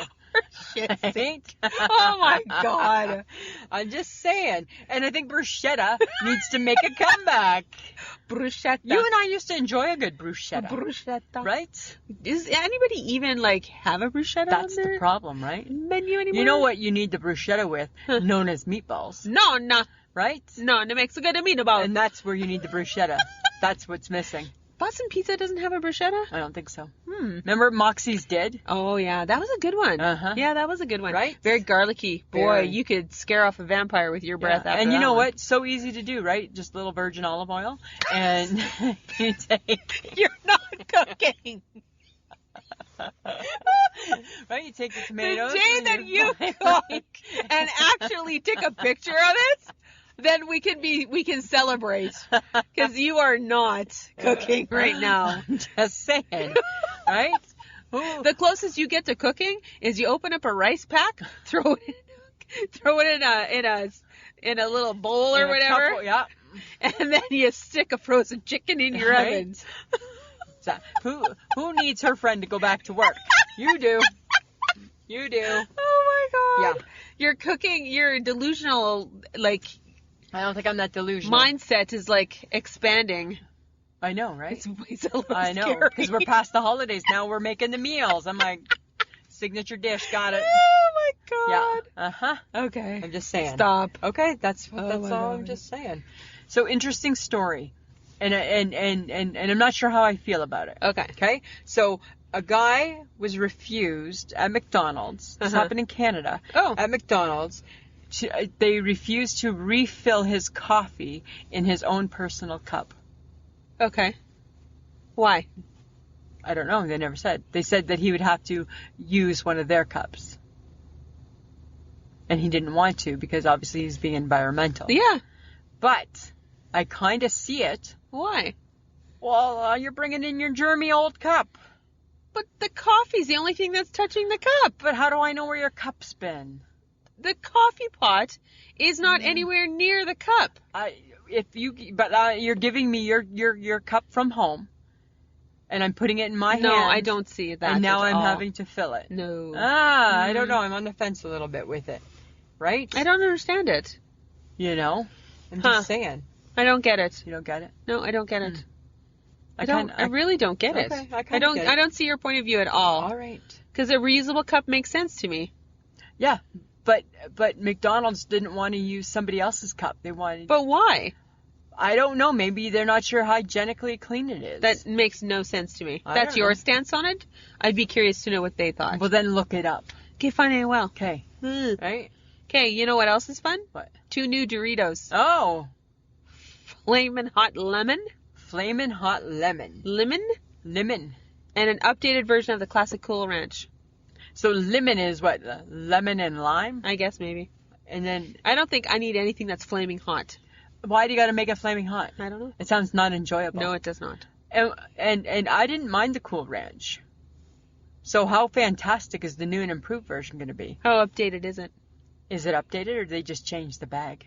B: I think.
A: Oh my God.
B: I'm just saying. And I think bruschetta needs to make a comeback.
A: Bruschetta.
B: You and I used to enjoy a good bruschetta.
A: Bruschetta.
B: Right?
A: Does anybody even have a bruschetta
B: That's
A: on their
B: the problem, right?
A: menu anymore?
B: You know what you need the bruschetta with? Known as meatballs.
A: No.
B: Right?
A: No makes a good meatball.
B: And that's where you need the bruschetta. That's what's missing.
A: Boston Pizza doesn't have a bruschetta?
B: I don't think so. Remember Moxie's did?
A: Oh, yeah. That was a good one. Yeah, that was a good one.
B: Right?
A: Very garlicky. Boy, you could scare off a vampire with your breath after
B: And you
A: that
B: know
A: one.
B: what? So easy to do, right? Just a little virgin olive oil. And you take...
A: You're not cooking.
B: Right? You take the tomatoes.
A: The day that you cook and actually take a picture of it, then we can celebrate, because you are not cooking right now.
B: I'm just saying, right? Ooh.
A: The closest you get to cooking is you open up a rice pack, throw it in a little bowl or whatever,
B: Couple, yeah.
A: and then you stick a frozen chicken in your
B: Right.
A: oven.
B: Who needs her friend to go back to work? You do. You do.
A: Oh my God.
B: Yeah.
A: You're cooking. Your delusional
B: I don't think I'm that delusional.
A: mindset is expanding.
B: I know, right?
A: It's a little
B: I know,
A: scary.
B: because we're past the holidays now. We're making the meals. I'm like, signature dish, got it.
A: Oh my God.
B: Yeah.
A: Okay.
B: I'm just saying.
A: Stop.
B: Okay, that's
A: my
B: all. I'm
A: God.
B: just saying. So interesting story, and I'm not sure how I feel about it.
A: Okay.
B: Okay. So a guy was refused at McDonald's. This happened in Canada.
A: Oh.
B: At McDonald's, they refused to refill his coffee in his own personal cup.
A: Okay. Why?
B: I don't know. They never said. They said that he would have to use one of their cups. And he didn't want to because obviously he's being environmental.
A: Yeah.
B: But I kind of see it.
A: Why?
B: Well, you're bringing in your germy old cup.
A: But the coffee's the only thing that's touching the cup.
B: But how do I know where your cup's been?
A: The coffee pot is not anywhere near the cup.
B: You're giving me your cup from home, and I'm putting it in my hand.
A: No, I don't see that.
B: And now
A: at
B: I'm
A: all.
B: having to fill it.
A: No.
B: I don't know. I'm on the fence a little bit with it. Right?
A: I don't understand it.
B: You know? I'm just saying.
A: I don't get it.
B: You don't get it?
A: No, I don't get it.
B: Mm.
A: I really don't get it.
B: Okay,
A: I don't see your point of view at all.
B: All right.
A: Because a reusable cup makes sense to me.
B: Yeah, but McDonald's didn't want to use somebody else's cup. They wanted.
A: But why?
B: I don't know. Maybe they're not sure hygienically clean it is.
A: That makes no sense to me.
B: I
A: That's
B: don't
A: your
B: know.
A: stance on it? I'd be curious to know what they thought.
B: Well, then look it up.
A: Okay, fine, I will.
B: Okay.
A: Mm.
B: Right?
A: Okay, you know what else is fun?
B: What?
A: 2 new Doritos.
B: Oh.
A: Flamin' Hot Lemon.
B: Flamin' Hot Lemon.
A: Lemon. And an updated version of the classic Cool Ranch.
B: So lemon is what? Lemon and lime?
A: I guess maybe.
B: And then,
A: I don't think I need anything that's flaming hot.
B: why do you got to make it flaming hot?
A: I don't know.
B: It sounds not enjoyable.
A: No, it does not.
B: And I didn't mind the Cool Ranch. So how fantastic is the new and improved version going to be?
A: How updated is it?
B: Is it updated or did they just change the bag?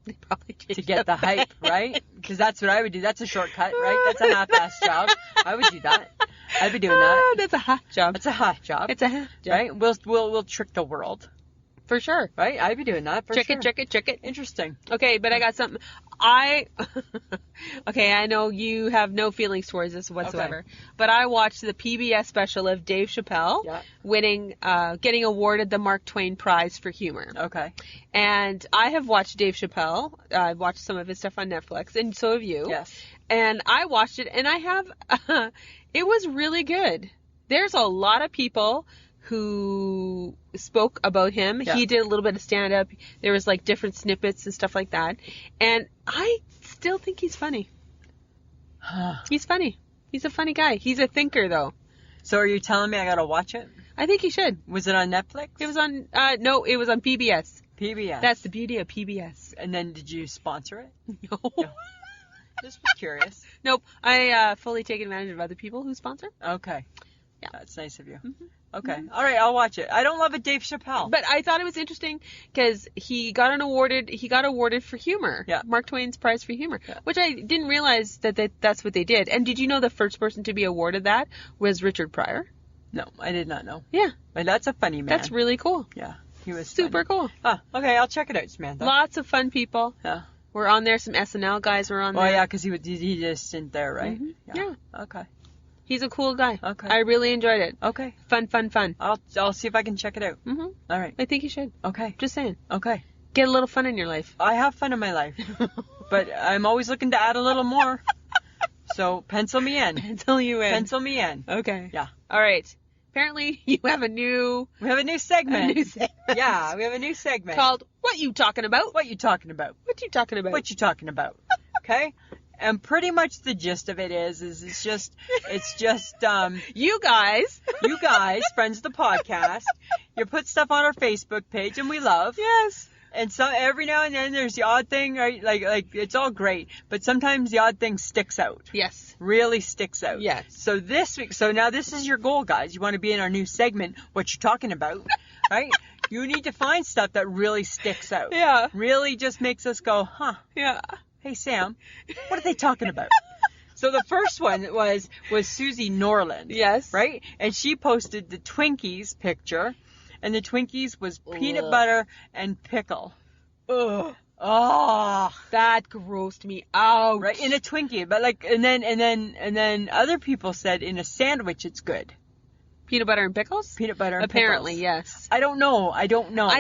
A: They probably changed
B: To get the hype, right? Because that's what I would do. That's a shortcut, right? That's a half-ass job. I would do that. I'd be doing that.
A: That's a hot job.
B: That's a half job.
A: It's a half job.
B: Right? We'll trick the world.
A: For sure.
B: Right? I'd be doing that for sure.
A: Check it.
B: Interesting.
A: Okay, but I got something. Okay, I know you have no feelings towards this whatsoever,
B: Okay.
A: but I watched the PBS special of Dave Chappelle getting awarded the Mark Twain Prize for Humor.
B: Okay.
A: And I have watched Dave Chappelle. I've watched some of his stuff on Netflix, and so have you.
B: Yes.
A: And I watched it, and I have, it was really good. There's a lot of people who spoke about him.
B: Yeah.
A: He did a little bit of stand-up. There was different snippets and stuff like that. And I still think he's funny. He's funny. He's a funny guy. He's a thinker, though.
B: So are you telling me I got to watch it?
A: I think he should.
B: Was it on Netflix?
A: It was on, no, it was on PBS.
B: PBS.
A: That's the beauty of PBS.
B: And then did you sponsor it?
A: No.
B: Just was curious.
A: Nope. I fully take advantage of other people who sponsor.
B: Okay.
A: Yeah.
B: That's nice of you.
A: Mm-hmm.
B: Okay. All right, I'll watch it. I don't love it, Dave Chappelle.
A: But I thought it was interesting because he got awarded for humor.
B: Yeah.
A: Mark Twain's Prize for Humor,
B: Yeah.
A: which I didn't realize that's what they did. And did you know the first person to be awarded that was Richard Pryor?
B: No, I did not know.
A: Yeah.
B: But that's a funny man.
A: That's really cool.
B: Yeah. He was
A: Super
B: funny.
A: cool.
B: Ah, okay, I'll check it out, Samantha.
A: Lots of fun people.
B: Yeah.
A: We're on there. Some SNL guys were on
B: Oh,
A: there.
B: yeah, because he just isn't there, right?
A: Mhm.
B: Yeah. Okay.
A: He's a cool guy.
B: Okay.
A: I really enjoyed it.
B: Okay.
A: Fun.
B: I'll see if I can check it out.
A: Mm-hmm.
B: All right.
A: I think you should.
B: Okay.
A: Just saying.
B: Okay.
A: Get a little fun in your life.
B: I have fun in my life, but I'm always looking to add a little more. So pencil me in.
A: Pencil you in.
B: Pencil me in.
A: Okay.
B: Yeah.
A: All right. Apparently, you have a new
B: segment.
A: segment.
B: Yeah, we have a new segment
A: called "What You Talking About?"
B: What you talking about?
A: What you talking about?
B: What you talking about? Okay. And pretty much the gist of it is it's just
A: you guys,
B: friends of the podcast, you put stuff on our Facebook page and we love.
A: Yes.
B: And so every now and then there's the odd thing, right? Like it's all great, but sometimes the odd thing sticks out.
A: Yes.
B: Really sticks out.
A: Yes.
B: So this week, now this is your goal, guys. You want to be in our new segment, What You Talking About, right? You need to find stuff that really sticks out.
A: Yeah.
B: Really just makes us go, huh?
A: Yeah.
B: Hey, Sam, what are they talking about? So the first one was Susie Norland.
A: Yes.
B: Right? And she posted the Twinkies picture. And the Twinkies was peanut butter and pickle.
A: Ugh.
B: Oh,
A: that grossed me out.
B: Right, in a Twinkie, but like, and then other people said in a sandwich it's good.
A: Peanut butter and pickles?
B: Peanut butter and
A: Apparently,
B: pickles.
A: yes.
B: I don't know. I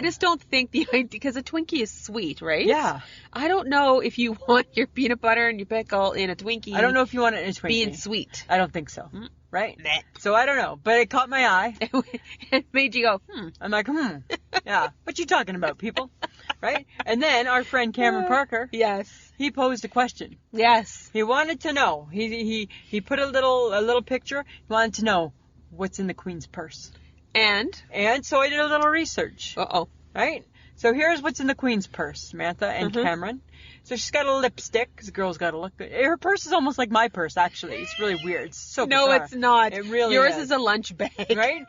A: just don't think because a Twinkie is sweet, right?
B: Yeah.
A: I don't know if you want your peanut butter and your pickle in a Twinkie.
B: I don't know if you want it in a Twinkie.
A: Being sweet.
B: I don't think so. Right? So I don't know, but it caught my eye.
A: It made you go,
B: I'm like, yeah. What you talking about, people? Right? And then our friend Cameron Parker.
A: Yes.
B: He posed a question.
A: Yes.
B: He wanted to know. He put a little picture. He wanted to know what's in the Queen's purse. And so I did a little research.
A: Uh-oh.
B: Right? So here's what's in the Queen's purse, Samantha and Cameron. So she's got a lipstick, because the girl's got to look good. Her purse is almost like my purse, actually. It's really weird. It's so bizarre.
A: No, it's not.
B: It really
A: Yours is a lunch bag.
B: Right?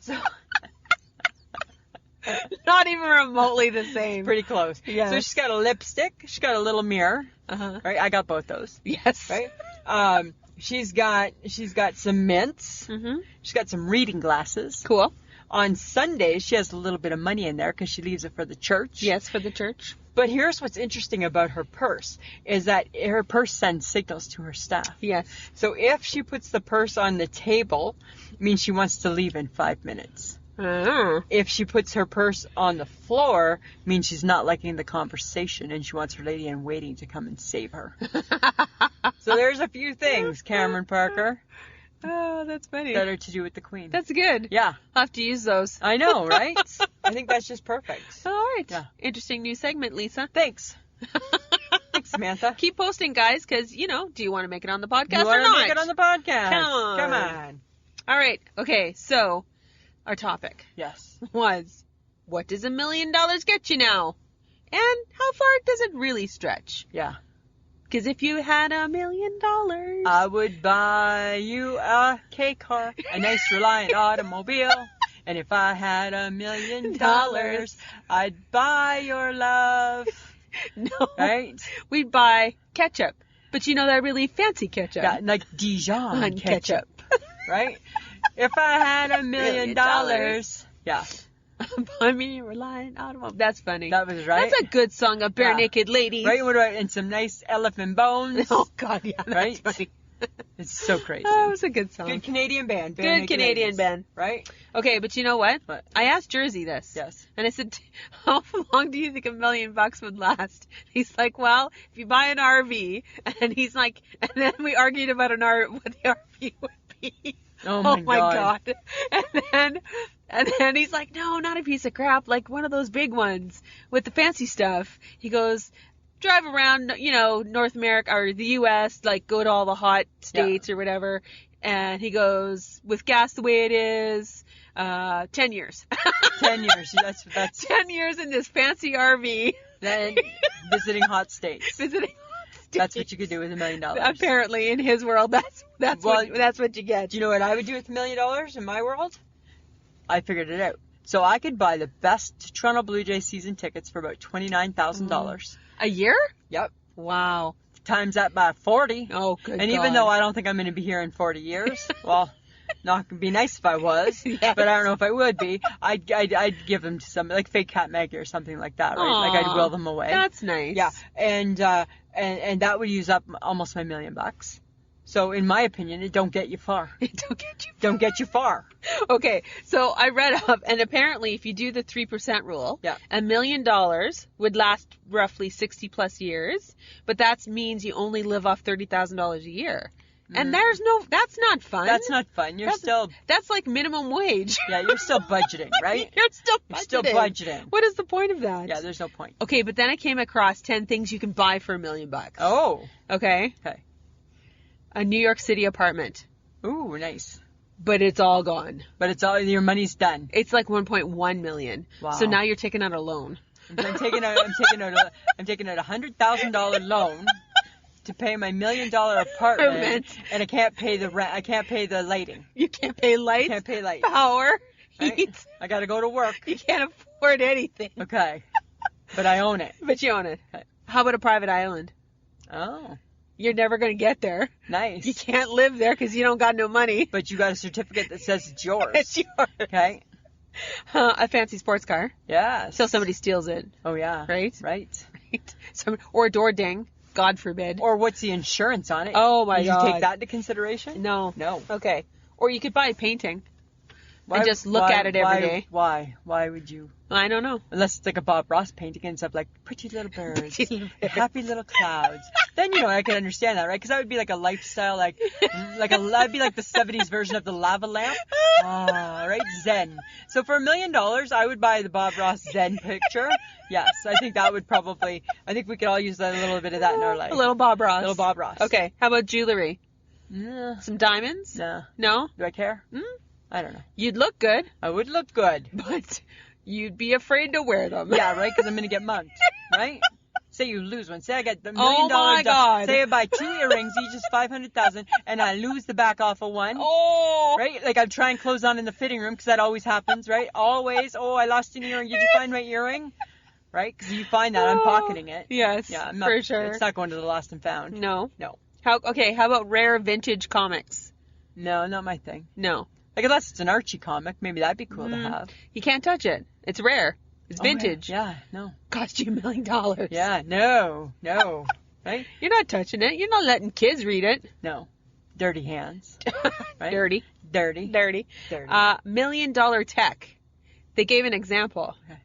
B: So...
A: Not even remotely the same.
B: Pretty close.
A: Yes.
B: So she's got a lipstick. She's got a little mirror. Right? I got both those.
A: Yes.
B: Right? She's got some mints. She's got some reading glasses.
A: Cool.
B: On Sundays, she has a little bit of money in there because she leaves it for the church.
A: Yes, for the church.
B: But here's what's interesting about her purse, is that her purse sends signals to her staff.
A: Yes.
B: So if she puts the purse on the table, it means she wants to leave in 5 minutes. If she puts her purse on the floor, it means she's not liking the conversation and she wants her lady in waiting to come and save her. So there's a few things, Cameron Parker.
A: Oh, that's funny.
B: That are to do with the Queen.
A: That's good.
B: Yeah.
A: I'll have to use those.
B: I know, right? I think that's just perfect.
A: All right.
B: Yeah.
A: Interesting new segment, Lisa.
B: Thanks. Thanks, Samantha.
A: Keep posting, guys, because, do you want to make it on the podcast
B: or not? You want to make it on the podcast?
A: Come on. All right. Okay, so our topic was, what does $1 million get you now? And how far does it really stretch?
B: Yeah.
A: Because if you had $1 million...
B: I would buy you a K-car, a nice Reliant automobile. And if I had $1 million, I'd buy your love.
A: No.
B: Right?
A: We'd buy ketchup. But that really fancy ketchup.
B: Yeah, like Dijon ketchup. Right? If I had $1 million... Yeah.
A: Buy me a Reliant automobile. That's funny.
B: That was right.
A: That's a good song of bare naked ladies.
B: Right? What about, and some nice elephant bones.
A: Oh, God, yeah. That's
B: right?
A: funny.
B: It's so crazy.
A: Oh, it was a good song.
B: Good Canadian band.
A: Good Canadian band.
B: Right?
A: Okay, but you know what?
B: What?
A: I asked Jersey this.
B: Yes.
A: And I said, how long do you think $1 million would last? He's like, well, if you buy an RV, and he's like, and then we argued about what the RV would be.
B: Oh my God.
A: And then he's like, no, not a piece of crap, like one of those big ones with the fancy stuff. He goes, drive around, North America or the U.S., like go to all the hot states or whatever. And he goes, with gas the way it is, 10 years.
B: 10 years. That's
A: 10 years in this fancy RV.
B: Then visiting hot states. That's what you could do with $1 million.
A: Apparently, in his world, that's what you get.
B: Do you know what I would do with $1 million in my world? I figured it out. So I could buy the best Toronto Blue Jays season tickets for about $29,000.
A: A year?
B: Yep.
A: Wow.
B: Times that by 40.
A: Oh, good
B: And
A: God.
B: even though I don't think I'm going to be here in 40 years, well, not going to be nice if I was,
A: Yes.
B: but I don't know if I would be. I'd give them to some, like Fake Cat Maggie or something like that, right?
A: Aww,
B: like I'd will them away.
A: That's nice.
B: Yeah. And that would use up almost my $1 million. So in my opinion, it don't get you far. Don't get you far.
A: Okay, so I read up, and apparently if you do the 3% rule, $1 million would last roughly 60 plus years, but that means you only live off $30,000 a year. And that's not fun.
B: That's not fun.
A: That's like minimum wage.
B: Yeah, you're still budgeting, right?
A: You're still
B: budgeting.
A: What is the point of that?
B: Yeah, there's no point.
A: Okay, but then I came across 10 things you can buy for $1 million.
B: Oh.
A: Okay?
B: Okay.
A: A New York City apartment.
B: Ooh, nice.
A: But it's all gone.
B: But it's all, your money's done.
A: It's like 1.1 million.
B: Wow.
A: So now you're taking out a loan.
B: I'm taking out a $100,000 loan to pay my $1 million apartment, and I can't pay the rent. I can't pay the lighting.
A: You can't pay lights.
B: Can't pay light.
A: Power.
B: Right?
A: Heat.
B: I got to go to work.
A: You can't afford anything.
B: Okay. But I own it.
A: But you own it.
B: Okay.
A: How about a private island?
B: Oh.
A: You're never going to get there.
B: Nice.
A: You can't live there because you don't got no money.
B: But you got a certificate that says it's yours.
A: It's yours.
B: Okay.
A: A fancy sports car.
B: Yeah.
A: Till somebody steals it.
B: Oh, yeah.
A: Right?
B: Right.
A: Or a door ding. God forbid.
B: Or what's the insurance on it?
A: Oh, my God.
B: Did you take that into consideration?
A: No.
B: No.
A: Okay. Or you could buy a painting. And just look at it every day.
B: Why? Why would you?
A: I don't know.
B: Unless it's like a Bob Ross painting and stuff like pretty little birds, happy little clouds. Then, I can understand that, right? Because that would be like a lifestyle, that'd be like the 70s version of the lava lamp. Right? Zen. So for $1 million, I would buy the Bob Ross Zen picture. Yes, I think we could all use a little bit of that in our life.
A: A little Bob Ross.
B: Little Bob Ross.
A: Okay. How about jewelry? Some diamonds?
B: Nah.
A: No?
B: Do I care? I don't know.
A: You'd look good.
B: I would look good.
A: But you'd be afraid to wear them.
B: Yeah, right? Because I'm going to get mugged. Right? Say you lose one. Say I get the $1 million.
A: Oh, my God.
B: Say I buy 2 earrings, each is $500,000, and I lose the back off of one.
A: Oh.
B: Right? Like I'm trying clothes on in the fitting room because that always happens, right? Always. Oh, I lost an earring. Did you find my earring? Right? Because you find that, I'm pocketing it.
A: Yes,
B: yeah, I'm not,
A: for sure.
B: It's not going to the lost and found.
A: No.
B: No.
A: How about rare vintage comics?
B: No, not my thing.
A: No.
B: Like unless it's an Archie comic, maybe that'd be cool to have.
A: You can't touch it. It's rare. It's vintage.
B: Yeah, no.
A: Cost you $1 million.
B: Yeah, no. Right?
A: You're not touching it. You're not letting kids read it.
B: No. Dirty hands. Right?
A: Dirty. $1 million tech. They gave an example.
B: Okay.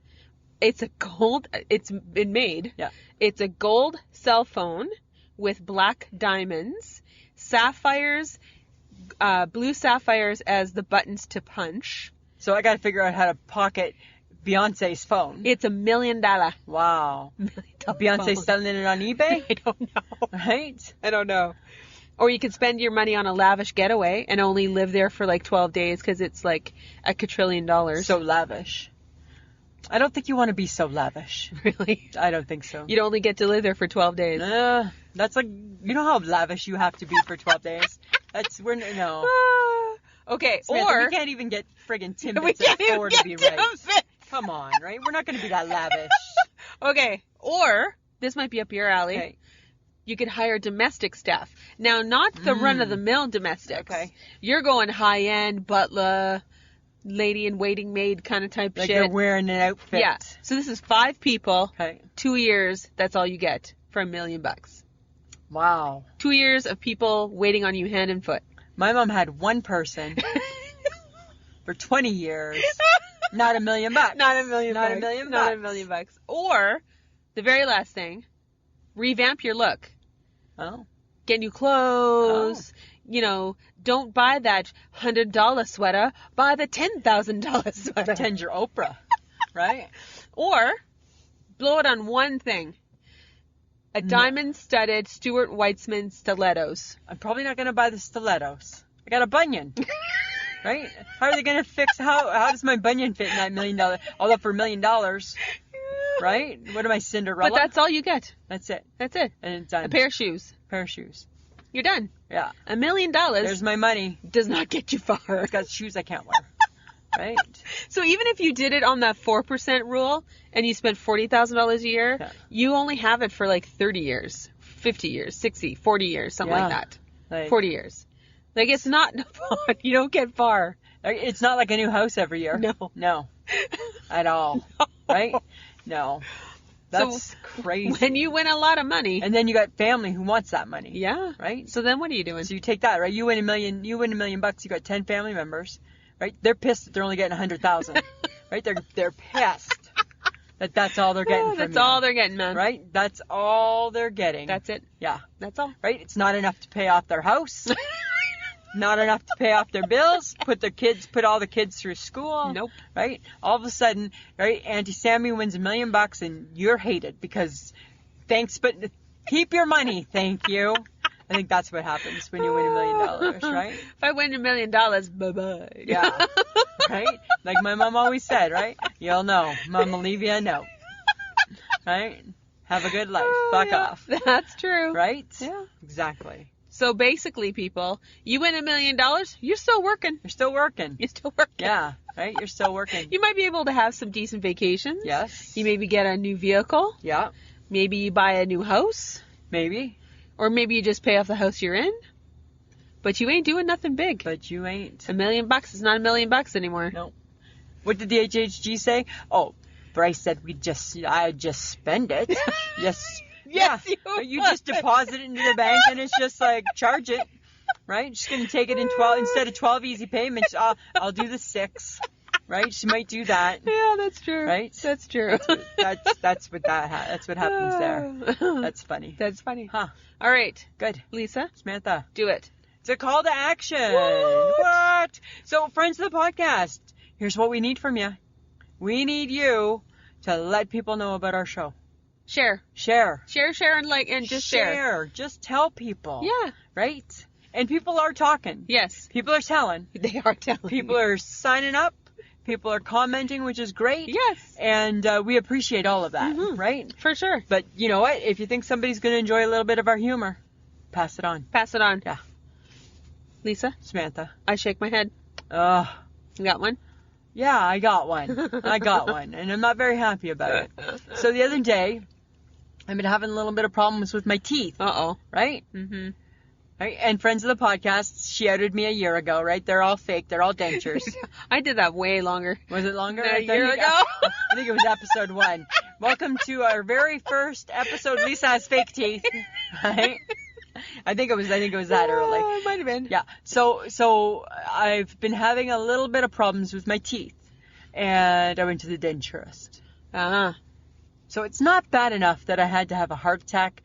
A: It's been made.
B: Yeah.
A: It's a gold cell phone with black diamonds, sapphires, blue sapphires as the buttons to punch.
B: So I got to figure out how to pocket Beyonce's phone.
A: It's $1 million.
B: Wow.
A: $1 million
B: Beyonce's
A: phone.
B: selling it on eBay?
A: I don't know.
B: Right?
A: I don't know. Or you could spend your money on a lavish getaway and only live there for like 12 days because it's like $1 quadrillion.
B: So lavish. I don't think you want to be so lavish.
A: Really?
B: I don't think so.
A: You'd only get to live there for 12 days.
B: That's like, you know how lavish you have to be for 12 days? No.
A: Okay,
B: Samantha,
A: or...
B: we can't even get friggin' Timbits at 4 to be right. Come on, right? We're not going to be that lavish.
A: Okay, or, this might be up your alley.
B: Okay.
A: You could hire domestic staff. Now, not the run-of-the-mill domestics.
B: Okay.
A: You're going high-end, butler, lady-in-waiting maid kind of type
B: like
A: shit.
B: Like they're wearing an outfit.
A: Yeah. So this is 5 people,
B: okay.
A: 2 years, that's all you get for $1 million.
B: Wow.
A: 2 years of people waiting on you hand and foot.
B: My mom had one person for 20 years. Not $1 million.
A: Not $1 million.
B: Not $1 million.
A: Not $1 million. Or, the very last thing, revamp your look.
B: Oh.
A: Get new clothes. Oh. Don't buy that $100 sweater. Buy the $10,000 sweater.
B: Pretend you're Oprah. Right?
A: Or, blow it on one thing. A diamond-studded Stuart Weitzman stilettos.
B: I'm probably not going to buy the stilettos. I got a bunion. Right? How are they going to fix... How does my bunion fit in that $1 million? Although for $1 million... Right? What am I, Cinderella?
A: But that's all you get.
B: That's it.
A: That's it.
B: And it's done.
A: A pair of shoes. You're done.
B: Yeah.
A: $1 million.
B: There's my money.
A: Does not get you far.
B: It's got shoes I can't wear. Right?
A: So even if you did it on that 4% rule and you spent $40,000 a year, you only have it for like 30 years, 50 years, 60, 40 years, something like that. Like, 40 years. Like, it's not fun. You don't get far.
B: It's not like a new house every year. No. At all. No. Right? No. That's crazy.
A: When you win a lot of money.
B: And then you got family who wants that money.
A: Yeah.
B: Right?
A: So then what are you doing?
B: So you take that, right? You win $1 million, you got 10 family members. Right? They're pissed that they're only getting 100,000. Right? They're pissed that that's all they're getting from
A: That's
B: you.
A: all they're getting, man.
B: Right? That's all they're getting.
A: That's it.
B: Yeah.
A: That's all.
B: Right? It's not enough to pay off their house. Not enough to pay off their bills. Put all the kids through school.
A: Nope.
B: Right? All of a sudden, right? Auntie Sammy wins $1 million and you're hated because thanks, but keep your money. Thank you. I think that's what happens when you win $1 million, right?
A: If I win $1 million, bye-bye.
B: Yeah. Right? Like my mom always said, right? You'll know. Mom will leave you a note. Right? Have a good life. Fuck off.
A: That's true.
B: Right?
A: Yeah.
B: Exactly.
A: So basically, people, you win $1 million, you're still working.
B: You're still working. Yeah. Right? You're still working.
A: You might be able to have some decent vacations.
B: Yes.
A: You maybe get a new vehicle.
B: Yeah.
A: Maybe you buy a new house.
B: Maybe.
A: Or maybe you just pay off the house you're in. But you ain't doing nothing big.
B: But you ain't.
A: $1 million is not $1 million anymore.
B: No. What did the HHG say? Oh, Bryce said I'd just spend it. Yes.
A: Yes,
B: you just deposit it into the bank and it's just like, charge it. Right? She's going to take it in 12, instead of 12 easy payments, I'll do the 6. Right? She might do that.
A: Yeah, that's true.
B: Right?
A: That's true.
B: That's what happens there. That's funny.
A: That's funny.
B: Huh.
A: All right.
B: Good.
A: Lisa?
B: Samantha.
A: Do it.
B: It's a call to action.
A: What?
B: So, friends of the podcast, here's what we need from you. We need you to let people know about our show.
A: Share, and like, and just share.
B: Just tell people.
A: Yeah.
B: Right? And people are talking.
A: Yes.
B: People are telling.
A: They are telling.
B: People are signing up. People are commenting, which is great.
A: Yes.
B: And we appreciate all of that, right?
A: For sure.
B: But you know what? If you think somebody's going to enjoy a little bit of our humor, pass it on.
A: Pass it on.
B: Yeah.
A: Lisa?
B: Samantha?
A: I shake my head.
B: Ugh.
A: You got one?
B: Yeah, I got one. And I'm not very happy about it. So the other day, I've been having a little bit of problems with my teeth.
A: Uh-oh.
B: Right?
A: Mm-hmm.
B: Right? And friends of the podcast, she outed me a year ago, right? They're all fake. They're all dentures.
A: I did that way longer.
B: Was it longer?
A: A year ago?
B: I think it was episode 1. Welcome to our very first episode. Lisa has fake teeth. Right? I think it was that early.
A: It might have been.
B: Yeah. So I've been having a little bit of problems with my teeth. And I went to the denturist.
A: Uh-huh.
B: So it's not bad enough that I had to have a heart attack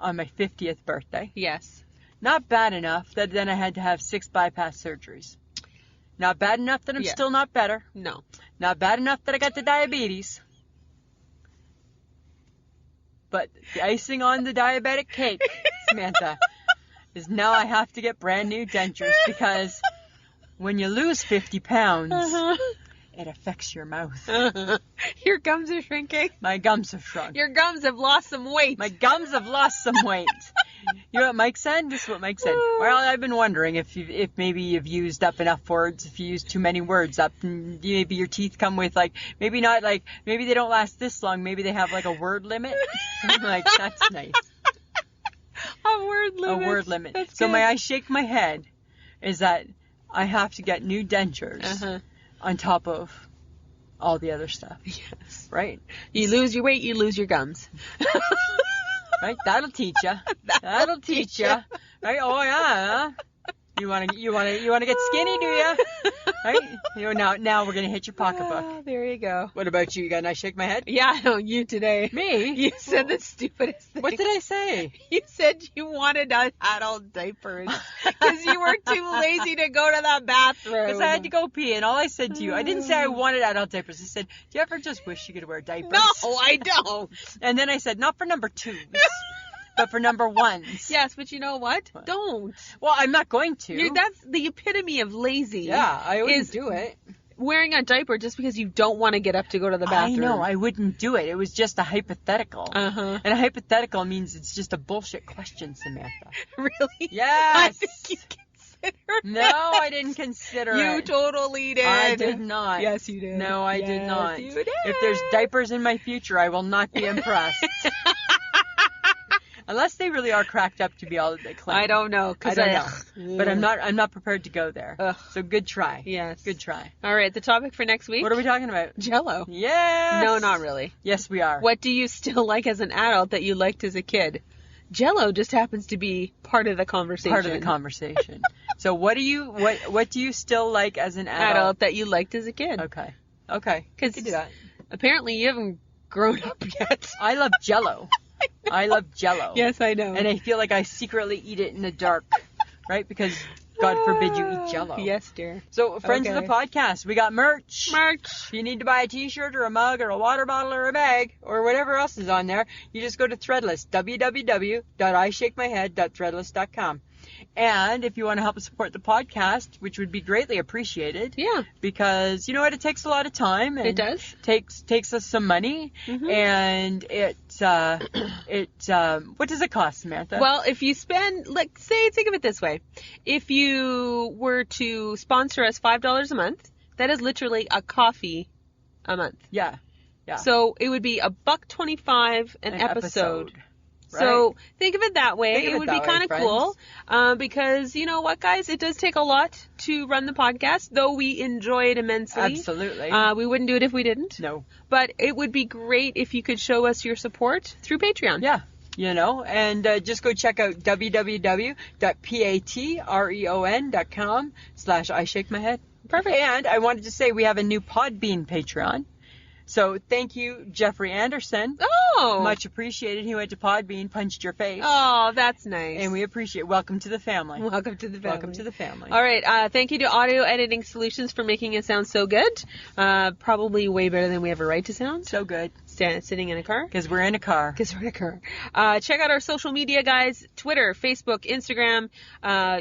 B: on my 50th birthday.
A: Yes.
B: Not bad enough that then I had to have 6 bypass surgeries. Not bad enough that I'm still not better.
A: No.
B: Not bad enough that I got the diabetes. But the icing on the diabetic cake, Samantha, is now I have to get brand new dentures because when you lose 50 pounds, it affects your mouth.
A: Your gums are shrinking.
B: My gums have shrunk.
A: Your gums have lost some weight.
B: My gums have lost some weight. You know what Mike said? This is what Mike said. Well, I've been wondering if maybe you've used up enough words, if you use too many words up, maybe your teeth come with maybe they don't last this long, maybe they have a word limit. I'm like, that's nice.
A: A word limit.
B: A word limit.
A: That's
B: so
A: good.
B: my I shake my head is that I have to get new dentures on top of all the other stuff.
A: Yes.
B: Right?
A: You lose your weight, you lose your gums.
B: Right? That'll teach you. That'll teach you. Right? Oh yeah. Huh? You wanna get skinny, do you? Right? Now we're gonna hit your pocketbook.
A: Oh, there you go.
B: What about you? You got a nice shake my head?
A: Yeah, I know you today.
B: Me?
A: You said the stupidest thing.
B: What did I say?
A: You said you wanted adult diapers because you were too lazy to go to the bathroom.
B: Because I had to go pee, and all I said to you, I didn't say I wanted adult diapers. I said, do you ever just wish you could wear diapers?
A: No, I don't.
B: And then I said, not for number 2s. But for number 1s.
A: Yes, but you know what? Don't.
B: Well, I'm not going to.
A: That's the epitome of lazy.
B: Yeah, I wouldn't do it.
A: Wearing a diaper just because you don't want to get up to go to the bathroom.
B: I know, I wouldn't do it. It was just a hypothetical.
A: Uh-huh.
B: And a hypothetical means it's just a bullshit question, Samantha.
A: Really?
B: Yes.
A: I think you considered
B: No, I didn't consider it.
A: You totally did.
B: I did not.
A: Yes, you did.
B: No, I did not.
A: You did.
B: If there's diapers in my future, I will not be impressed. Unless they really are cracked up to be all that they claim.
A: I don't know.
B: I don't know. But I'm not prepared to go there.
A: Ugh.
B: So good try.
A: Yes.
B: Good try.
A: All right, the topic for next week?
B: What are we talking about?
A: Jell-O.
B: Yes.
A: No, not really.
B: Yes, we are.
A: What do you still like as an adult that you liked as a kid? Jell-O just happens to be part of the conversation.
B: Part of the conversation. So what do you still like as an
A: adult that you liked as a kid?
B: Okay. Okay.
A: Because
B: do that.
A: Apparently you haven't grown up yet.
B: I love Jell-O. I love Jell-O.
A: Yes, I know.
B: And I feel like I secretly eat it in the dark, right? Because God forbid you eat Jell-O.
A: Yes, dear.
B: So, friends of the podcast, we got merch.
A: Merch.
B: If you need to buy a t-shirt or a mug or a water bottle or a bag or whatever else is on there, you just go to Threadless, www.ishakemyhead.threadless.com. And if you want to help us support the podcast, which would be greatly appreciated.
A: Yeah.
B: Because, you know what, it takes a lot of time. And
A: it does.
B: Takes us some money. Mm-hmm. And what does it cost, Samantha?
A: Well, if you spend, think of it this way. If you were to sponsor us $5 a month, that is literally a coffee a month.
B: Yeah. Yeah.
A: So it would be $1.25 an episode. So think of it that way.
B: Think of
A: it
B: it
A: would
B: that
A: be
B: way,
A: kind of cool because you know what, guys? It does take a lot to run the podcast, though we enjoy it immensely.
B: Absolutely.
A: We wouldn't do it if we didn't.
B: No.
A: But it would be great if you could show us your support through Patreon.
B: Yeah. You know, and just go check out www.patreon.com/I shake my head.
A: Perfect.
B: And I wanted to say we have a new Podbean Patreon. So thank you, Jeffrey Anderson.
A: Oh!
B: Much appreciated. He went to Podbean, punched your face.
A: Oh, that's nice.
B: And we appreciate it. Welcome to the family.
A: Welcome to the family.
B: Welcome to the family.
A: All right. Thank you to Audio Editing Solutions for making it sound so good. Probably way better than we ever write to sound.
B: So good.
A: Sitting in a car.
B: Because we're in a car.
A: Check out our social media, guys. Twitter, Facebook, Instagram.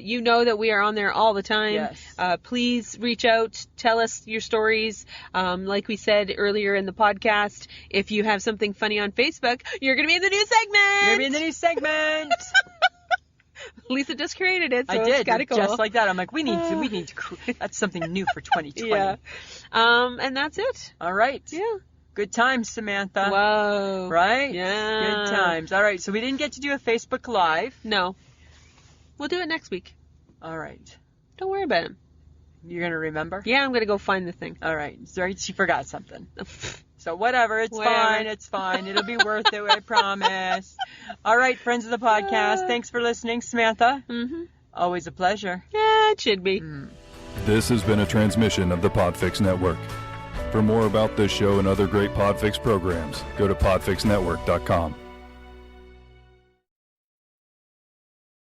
A: You know that we are on there all the time.
B: Yes.
A: Please reach out. Tell us your stories. Like we said earlier in the podcast, if you have something funny on Facebook, you're going to be in the new segment. Lisa just created it, so
B: I did.
A: it's gotta go.
B: Just like that. I'm like, we need to. That's something new for 2020.
A: Yeah. And that's it.
B: All right.
A: Yeah.
B: Good times, Samantha.
A: Whoa.
B: Right?
A: Yeah.
B: Good times. All right. So we didn't get to do a Facebook Live.
A: No. We'll do it next week.
B: All right.
A: Don't worry about him.
B: You're going to remember?
A: Yeah, I'm going to go find the thing.
B: All right. Sorry, she forgot something. So whatever. It's fine. It's fine. It'll be worth it. I promise. All right, friends of the podcast. Thanks for listening, Samantha.
A: Mm-hmm.
B: Always a pleasure.
A: Yeah, it should be.
C: This has been a transmission of the Podfix Network. For more about this show and other great Podfix programs, go to podfixnetwork.com.